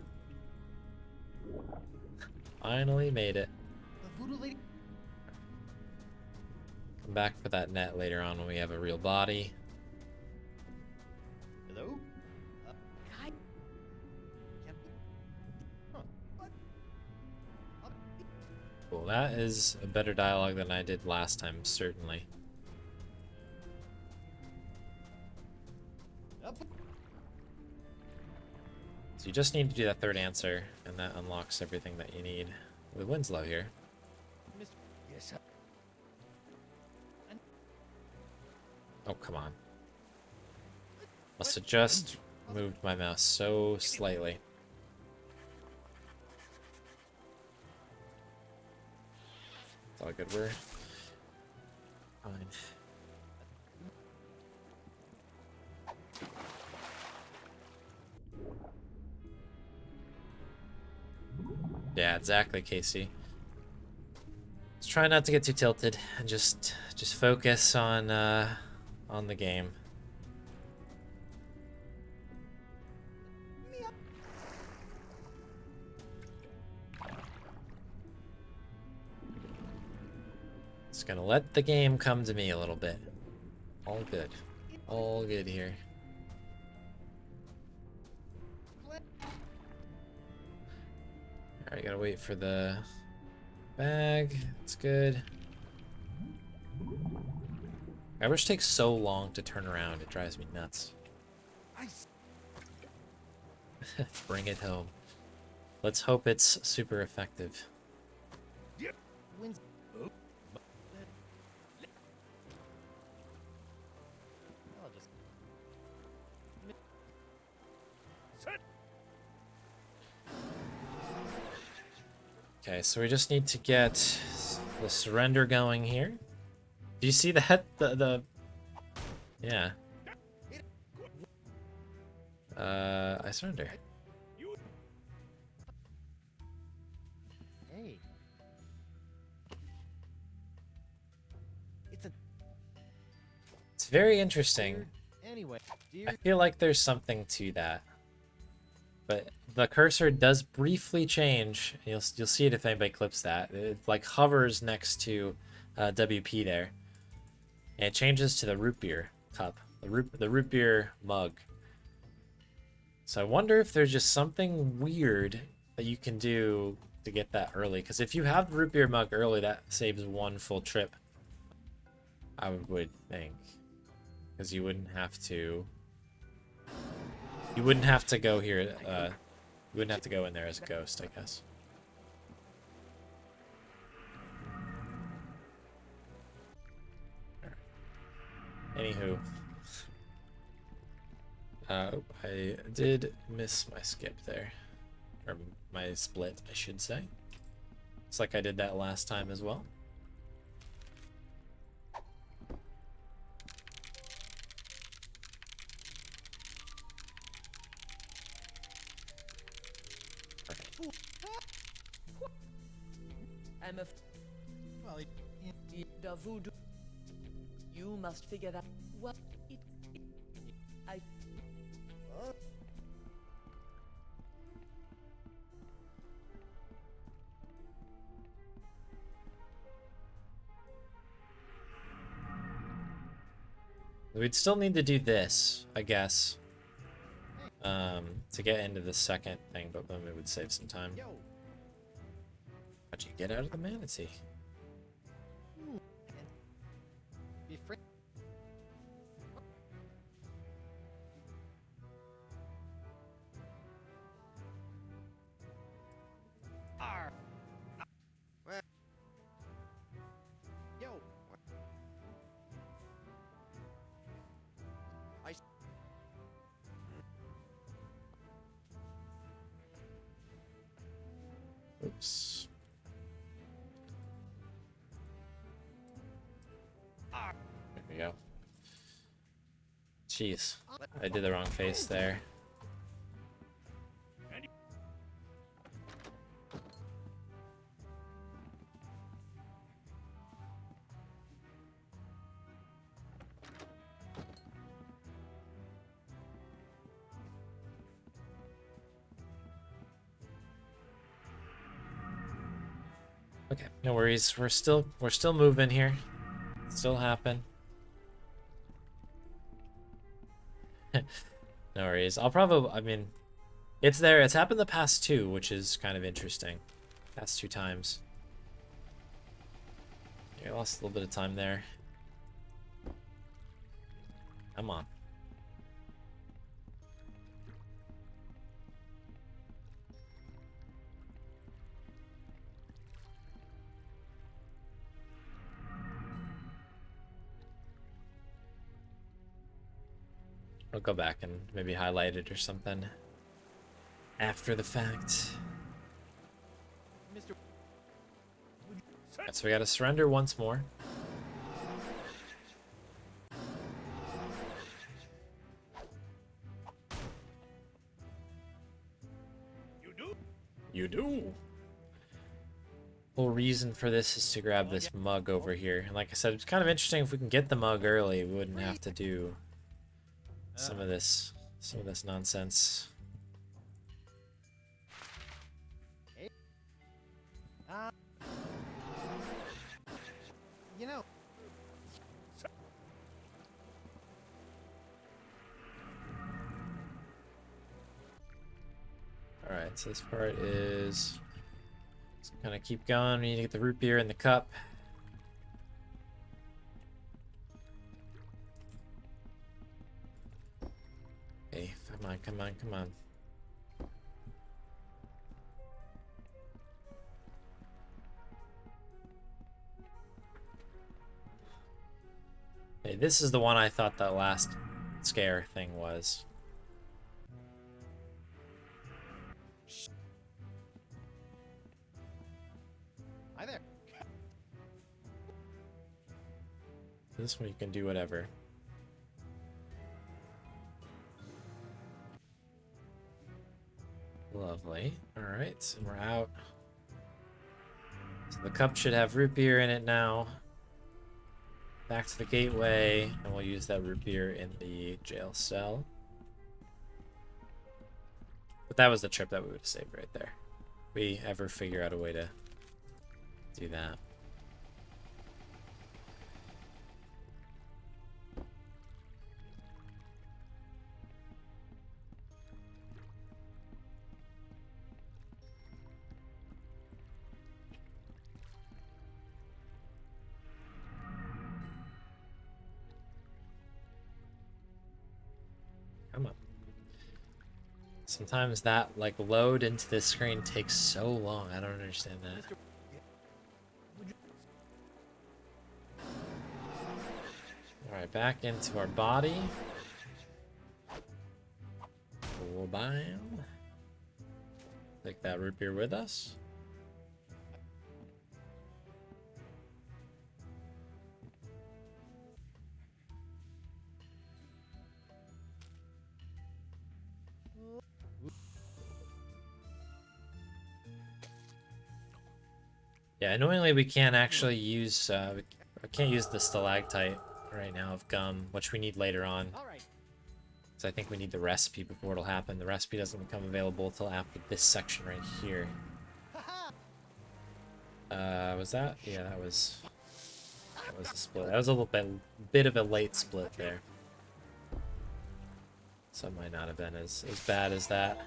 Finally made it. The voodoo lady. Come back for that net later on when we have a real body. Hello? I Can't. Huh. What? Cool, that is a better dialogue than I did last time, certainly. Up. So you just need to do that third answer, and that unlocks everything that you need. The wind's low here. Mr. Yes, sir. Oh, come on. Must have just moved my mouse so slightly. It's all good, we're fine. Yeah, exactly, Casey. Let's try not to get too tilted and just focus on the game. Just gonna let the game come to me a little bit. All good. All good here. Alright, gotta wait for the bag. It's good. Garbage takes so long to turn around, it drives me nuts. Bring it home. Let's hope it's super effective. Wins. Oh. I'll just. Okay, so we just need to get the surrender going here. Do you see that? Yeah. I surrender. Hey. It's a. It's very interesting. Anyway, dear. I feel like there's something to that. But the cursor does briefly change. You'll see it if anybody clips that. It like hovers next to WP there. And it changes to the root beer cup. The root beer mug. So I wonder if there's just something weird that you can do to get that early. Because if you have the root beer mug early, that saves one full trip. I would think. Because you wouldn't have to... You wouldn't have to go here, you wouldn't have to go in there as a ghost, I guess. Anywho. I did miss my skip there. Or my split, I should say. Looks like I did that last time as well. I'm a Well, the voodoo. You must figure that. What I We'd still need to do this, I guess. To get into the second thing, but then it would save some time. yo. How'd you get out of the manatee? Be free. Arr. Well. Yo. I. Oops. There we go. Jeez, I did the wrong face there. Okay, no worries. We're still moving here. Still happen. No worries. I'll probably, I mean, it's there. It's happened the past two, which is kind of interesting. Past two times. Yeah, I lost a little bit of time there. Come on. I'll go back and maybe highlight it or something after the fact. Mr. Right, so we gotta surrender once more. You do. Whole reason for this is to grab this mug over here. And like I said, it's kind of interesting if we can get the mug early, we wouldn't have to do some of this nonsense. You know, Alright, so this part is just kind of keep going. We need to get the root beer in the cup. Okay, come on, come on, come on. Okay, this is the one I thought that last scare thing was. hi there. This one you can do whatever. Lovely. Alright, and we're out. So the cup should have root beer in it now. Back to the gateway, and we'll use that root beer in the jail cell. But that was the trip that we would have saved right there. If we ever figure out a way to do that. Come on. Sometimes that like load into this screen takes so long. I don't understand that. Alright, back into our body. Oh, bam. Take that root beer with us. Yeah, annoyingly we can't actually use, we can't use the stalactite right now of gum, which we need later on. All right. So I think we need the recipe before it'll happen. The recipe doesn't become available until after this section right here. Was that? Yeah, that was a split. That was a little bit of a late split there. So it might not have been as bad as that.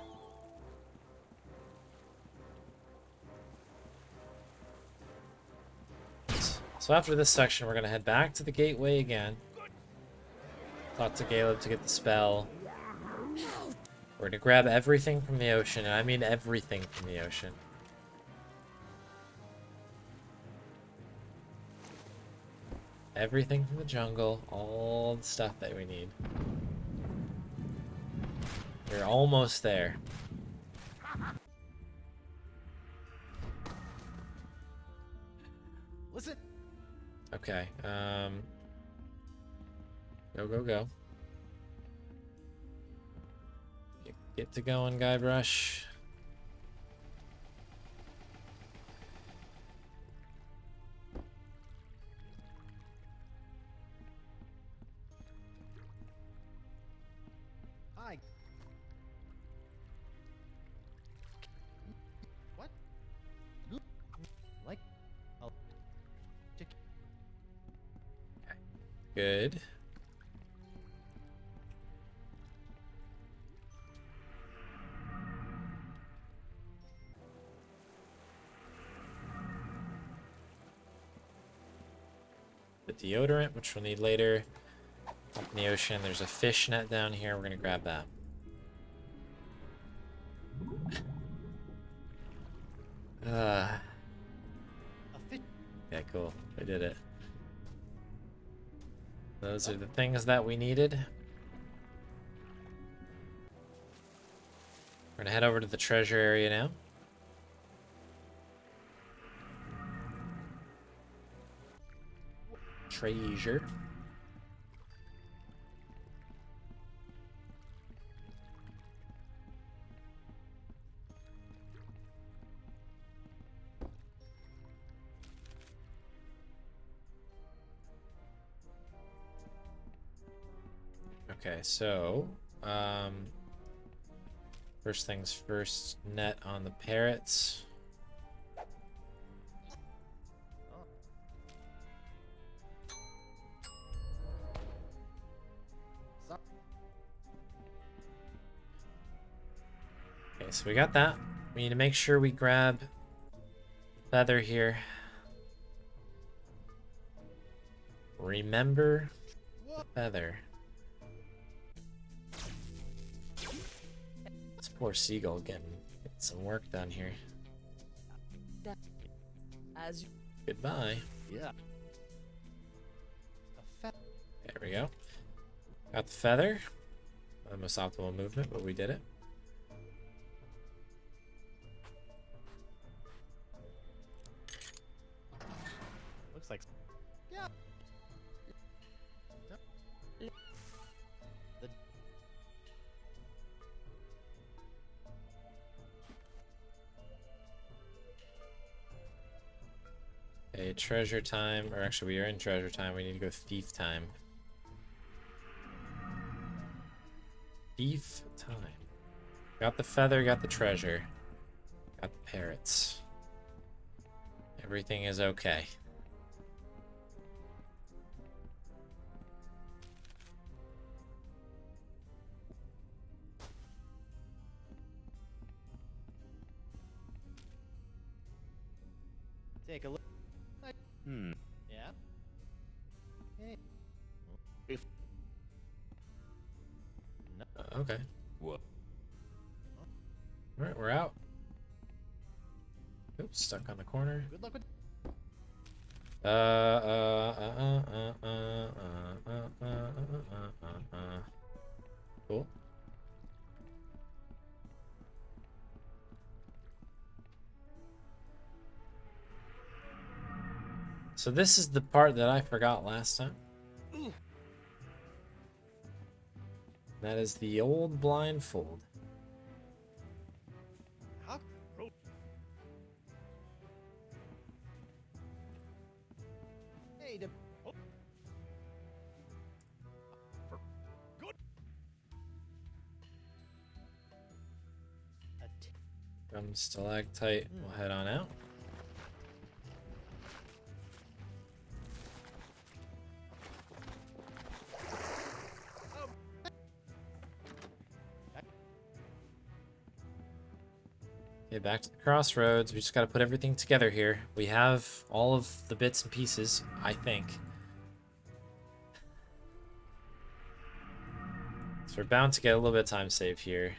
So after this section, we're going to head back to the gateway again. Talk to Caleb to get the spell. We're going to grab everything from the ocean, and I mean everything from the ocean. Everything from the jungle, all the stuff that we need. We're almost there. Listen. Okay, go, go, go. Get to going, Guybrush. Hi. What? Like good. The deodorant, which we'll need later. Up in the ocean, there's a fish net down here. We're gonna grab that. A fish. Yeah, cool. We did it. Those are the things that we needed. We're gonna head over to the treasure area now. Treasure. Okay, so, first things first, net on the parrots. Okay, so we got that. We need to make sure we grab feather here. Remember the feather. This poor seagull getting some work done here. As Goodbye. Yeah. A fe- There we go. Got the feather. Not the most optimal movement, but we did it. Looks like. Yeah. The Okay, treasure time. Or actually, we are in treasure time. We need to go thief time. Thief time. Got the feather, got the treasure. Got the parrots. Everything is okay. take a look. Hmm. Yeah. Hey. If Okay. what? Alright, we're out. Oops, stuck on the corner. Good luck with. Cool. So this is the part that I forgot last time. That is the old blindfold. How? Hey, the. Good. From stalactite, we'll head on out. Okay, back to the crossroads. We just got to put everything together here. We have all of the bits and pieces, I think. So we're bound to get a little bit of time save here.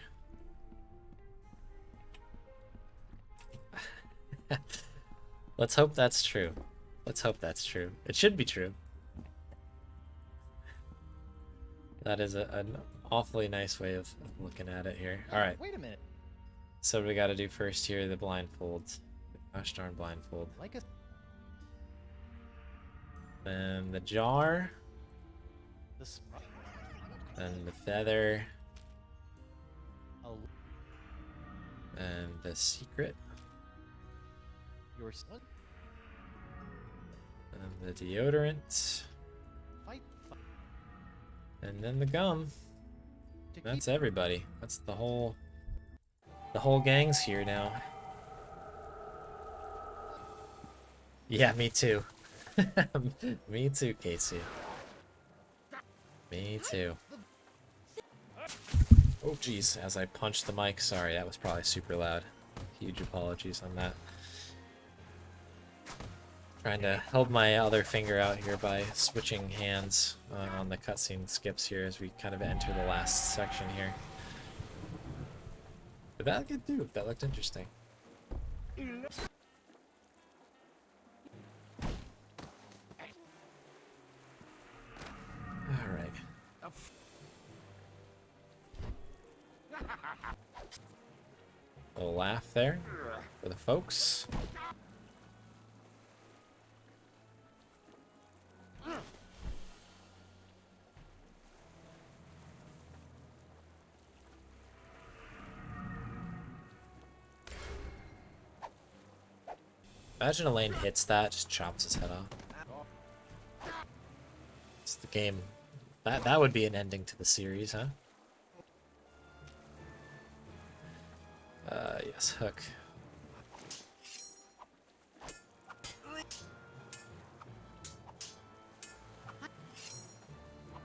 Let's hope that's true. Let's hope that's true. It should be true. That is an awfully nice way of looking at it here. All right. Wait a minute. So what we got to do first here, the blindfold. Gosh darn blindfold. Like a. Then the jar. The. Then the feather. Oh, And the secret. your son. And the deodorant. Fight. And then the gum. To That's keep. everybody. That's the whole gang's here now. Yeah, me too. Me too, Casey. Me too. Oh, jeez, as I punched the mic. Sorry, that was probably super loud. Huge apologies on that. Trying to hold my other finger out here by switching hands on the cutscene skips here as we kind of enter the last section here. But that good too. That looked interesting. Alright. A little laugh there for the folks. Imagine Elaine hits that, just chops his head off. It's the game. That would be an ending to the series, huh? Yes, hook.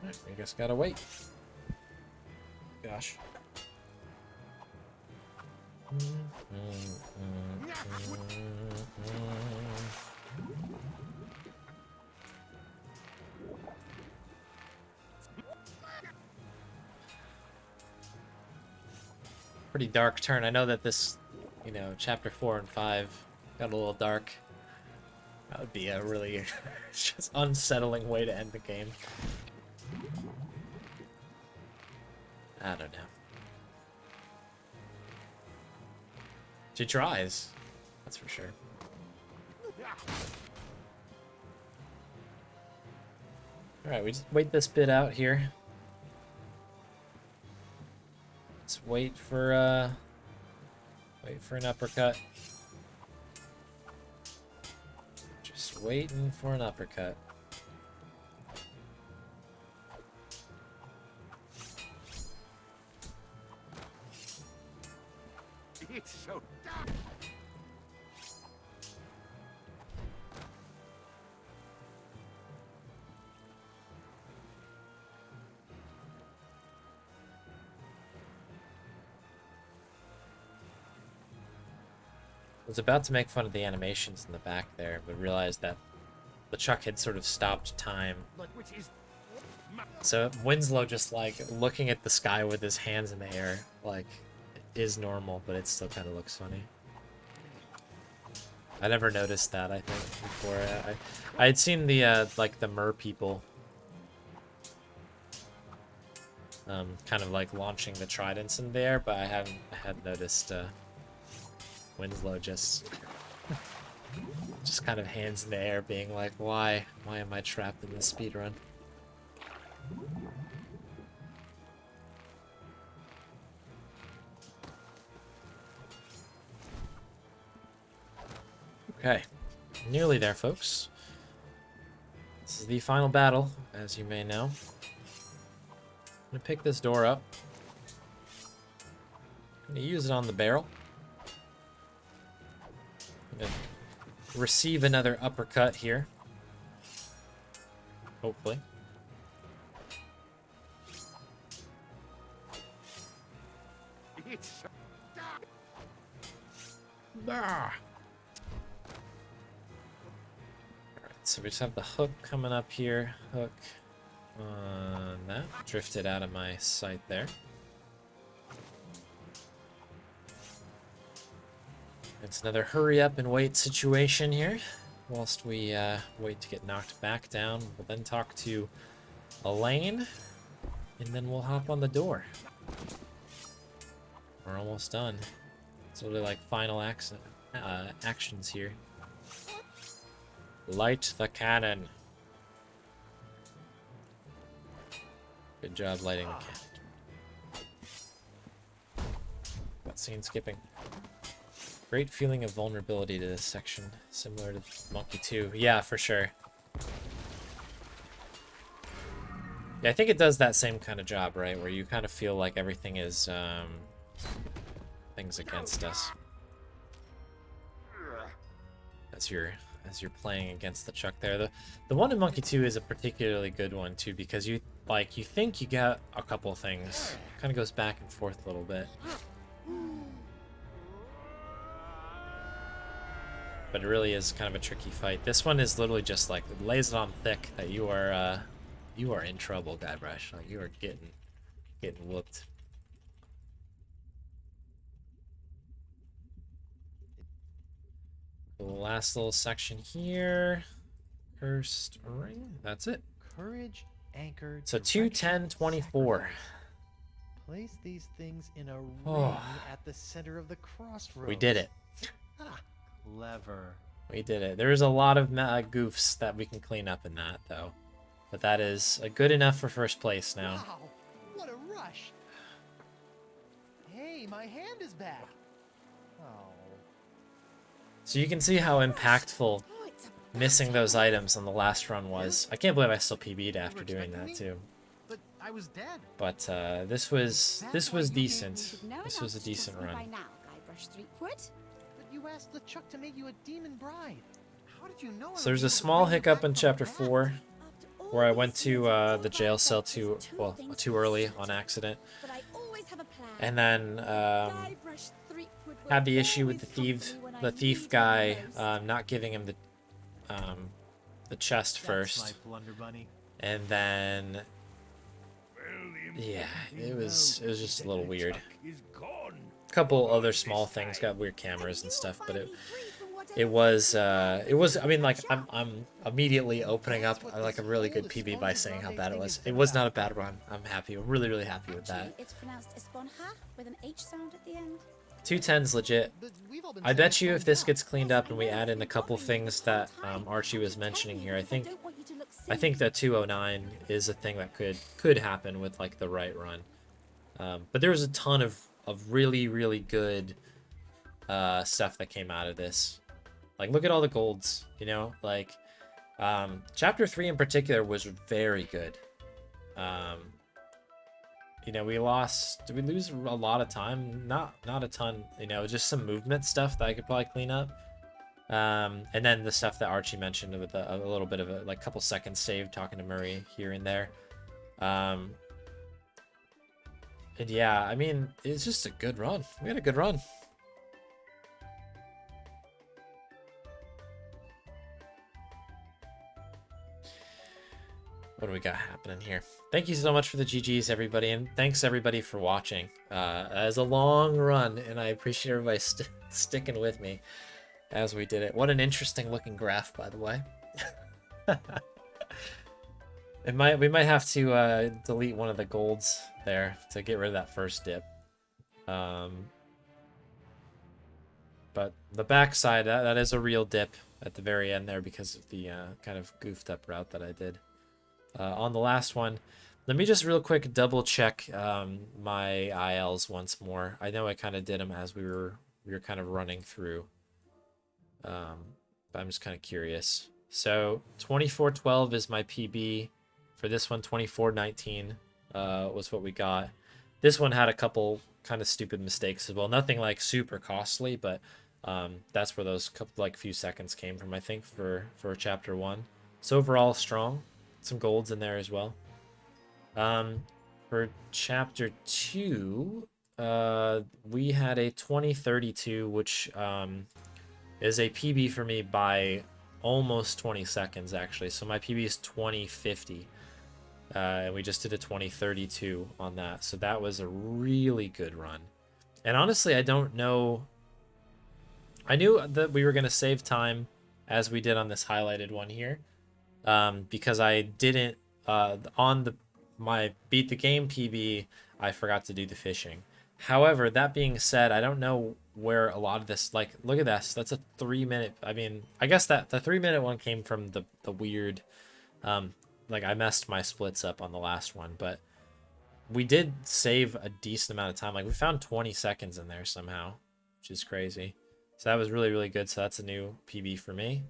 Alright, we just gotta wait. Gosh. Pretty dark turn. I know that this, you know, chapter 4 and 5 got a little dark. That would be a really just unsettling way to end the game. I don't know. She tries, that's for sure. Alright, we just wait this bit out here. Let's wait for an uppercut. Just waiting for an uppercut. It's so dark. I was about to make fun of the animations in the back there, but realized that LeChuck had sort of stopped time. Like which is So Winslow just like looking at the sky with his hands in the air, like, is normal, but it still kind of looks funny. I never noticed that, I think, before. I had seen the like the mer people kind of like launching the tridents in there, but I hadn't noticed Winslow just kind of hands in the air being like, why am I trapped in this speedrun? Okay, nearly there, folks. This is the final battle, as you may know. I'm gonna pick this door up. I'm gonna use it on the barrel. I'm gonna receive another uppercut here. Hopefully. it's so Ah. So we just have the hook coming up here. Hook on that. Drifted out of my sight there. It's another hurry up and wait situation here. Whilst we wait to get knocked back down. We'll then talk to Elaine. And then we'll hop on the door. We're almost done. Sort of like final actions here. Light the cannon. Good job lighting the cannon. Cutscene skipping. Great feeling of vulnerability to this section, similar to Monkey 2. Yeah, for sure. Yeah, I think it does that same kind of job, right? Where you kind of feel like everything is things against us. as you're playing against the Chuck there. The one in Monkey 2 is a particularly good one too, because you think you get a couple things. Kind of goes back and forth a little bit. But it really is kind of a tricky fight. This one is literally just like, it lays it on thick that you are in trouble, Guybrush. Like, you are getting whooped. The last little section here. Cursed ring. That's it. Courage, anchor. So 2, 10, 24. Place these things in a Oh. ring at the center of the crossroads. We did it. Ah, clever. We did it. There's a lot of goofs that we can clean up in that, though. But that is good enough for first place now. Wow, what a rush. Hey, my hand is back. Oh. So you can see how impactful missing those items on the last run was. I can't believe I still PB'd after doing that, too. But I was dead. But this was decent. This was a decent run. By now, Guybrush Threepwood. But you asked LeChuck to make you a demon bride. How did you know? So there's a small hiccup in chapter 4 where I went to the jail cell too early on accident, But I always have a plan. and then Guybrush Threepwood will had the issue with always help me when I the need thief him guy most. not giving him the chest first, blunder bunny. and then yeah, it was just a little weird. A couple other small things, got weird cameras and stuff, but it was I mean, like, I'm immediately opening up like a really good PB by saying how bad it was. It was not a bad run. I'm happy. I'm really happy with that. Actually, it's pronounced Esponja with an H sound at the end. 210's legit. But we've all been I saying bet you it's if this fun gets cleaned up and we add in a couple things that Archie was mentioning here, I think that 209 is a thing that could happen with like the right run. But there was a ton of really good stuff that came out of this. Like, look at all the golds, you know, like chapter 3 in particular was very good. You know, did we lose a lot of time? Not a ton, you know, just some movement stuff that I could probably clean up. And then the stuff that Archie mentioned with a little bit of a like couple seconds saved talking to Murray here and there. And yeah, I mean, it's just a good run. We had a good run. What do we got happening here? Thank you so much for the GGs, everybody, and thanks everybody for watching. As a long run, and I appreciate everybody sticking with me as we did it. What an interesting looking graph, by the way. We might have to delete one of the golds there to get rid of that first dip. But the backside, that is a real dip at the very end there because of the kind of goofed up route that I did. On the last one, let me just real quick double check my ILs once more. I know I kind of did them as we were kind of running through, but I'm just kind of curious. So 2412 is my PB for this one. 2419 was what we got. This one had a couple kind of stupid mistakes as well. Nothing like super costly, but that's where those couple like few seconds came from, I think, for chapter 1. So overall strong. Some golds in there as well. For chapter 2, we had a 2032, which is a PB for me by almost 20 seconds actually. So my PB is 2050, and we just did a 2032 on that. So that was a really good run. And honestly, I don't know. I knew that we were going to save time as we did on this highlighted one here. Because I didn't on my beat the game PB, I forgot to do the fishing. However, that being said, I don't know where a lot of this, like, look at this. That's a 3-minute. I mean, I guess that the 3-minute one came from the weird, like, I messed my splits up on the last one, but we did save a decent amount of time. Like, we found 20 seconds in there somehow, which is crazy. So that was really good. So that's a new PB for me.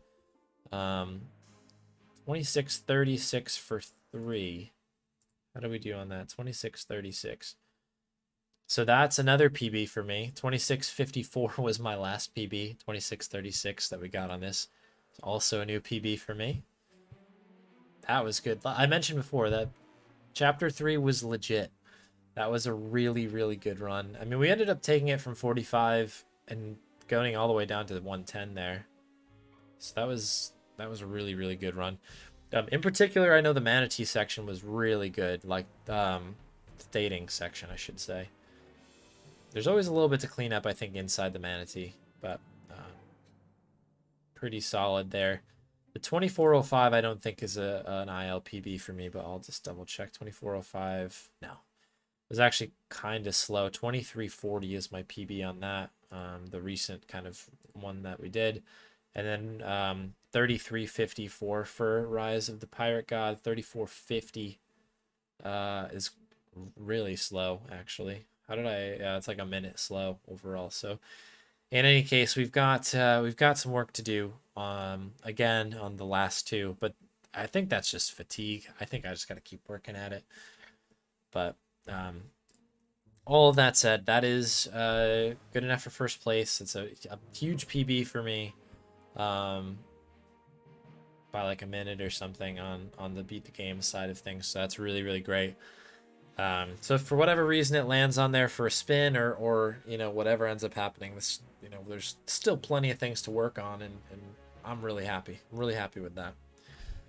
2636 for 3. How do we do on that? 2636. So that's another PB for me. 2654 was my last PB. 2636 that we got on this. Also a new PB for me. That was good. I mentioned before that Chapter 3 was legit. That was a really, really good run. I mean, we ended up taking it from 45 and going all the way down to 110 there. So that was a really, really good run. In particular, I know the manatee section was really good. Like, the dating section, I should say. There's always a little bit to clean up, I think, inside the manatee. But pretty solid there. The 2405 I don't think is an ILPB for me, but I'll just double check. 2405, no. It was actually kind of slow. 2340 is my PB on that, the recent kind of one that we did. And then 3354 for Rise of the Pirate God. 3450 is really slow, actually. How did I? Yeah, it's like a minute slow overall. So in any case, we've got some work to do again on the last two, but I think that's just fatigue. I think I just got to keep working at it. But all of that said, that is good enough for first place. It's a huge PB for me, by like a minute or something on the beat the game side of things. So that's really, really great. So if for whatever reason it lands on there for a spin or you know, whatever ends up happening, this, you know, there's still plenty of things to work on, and I'm really happy. I'm really happy with that.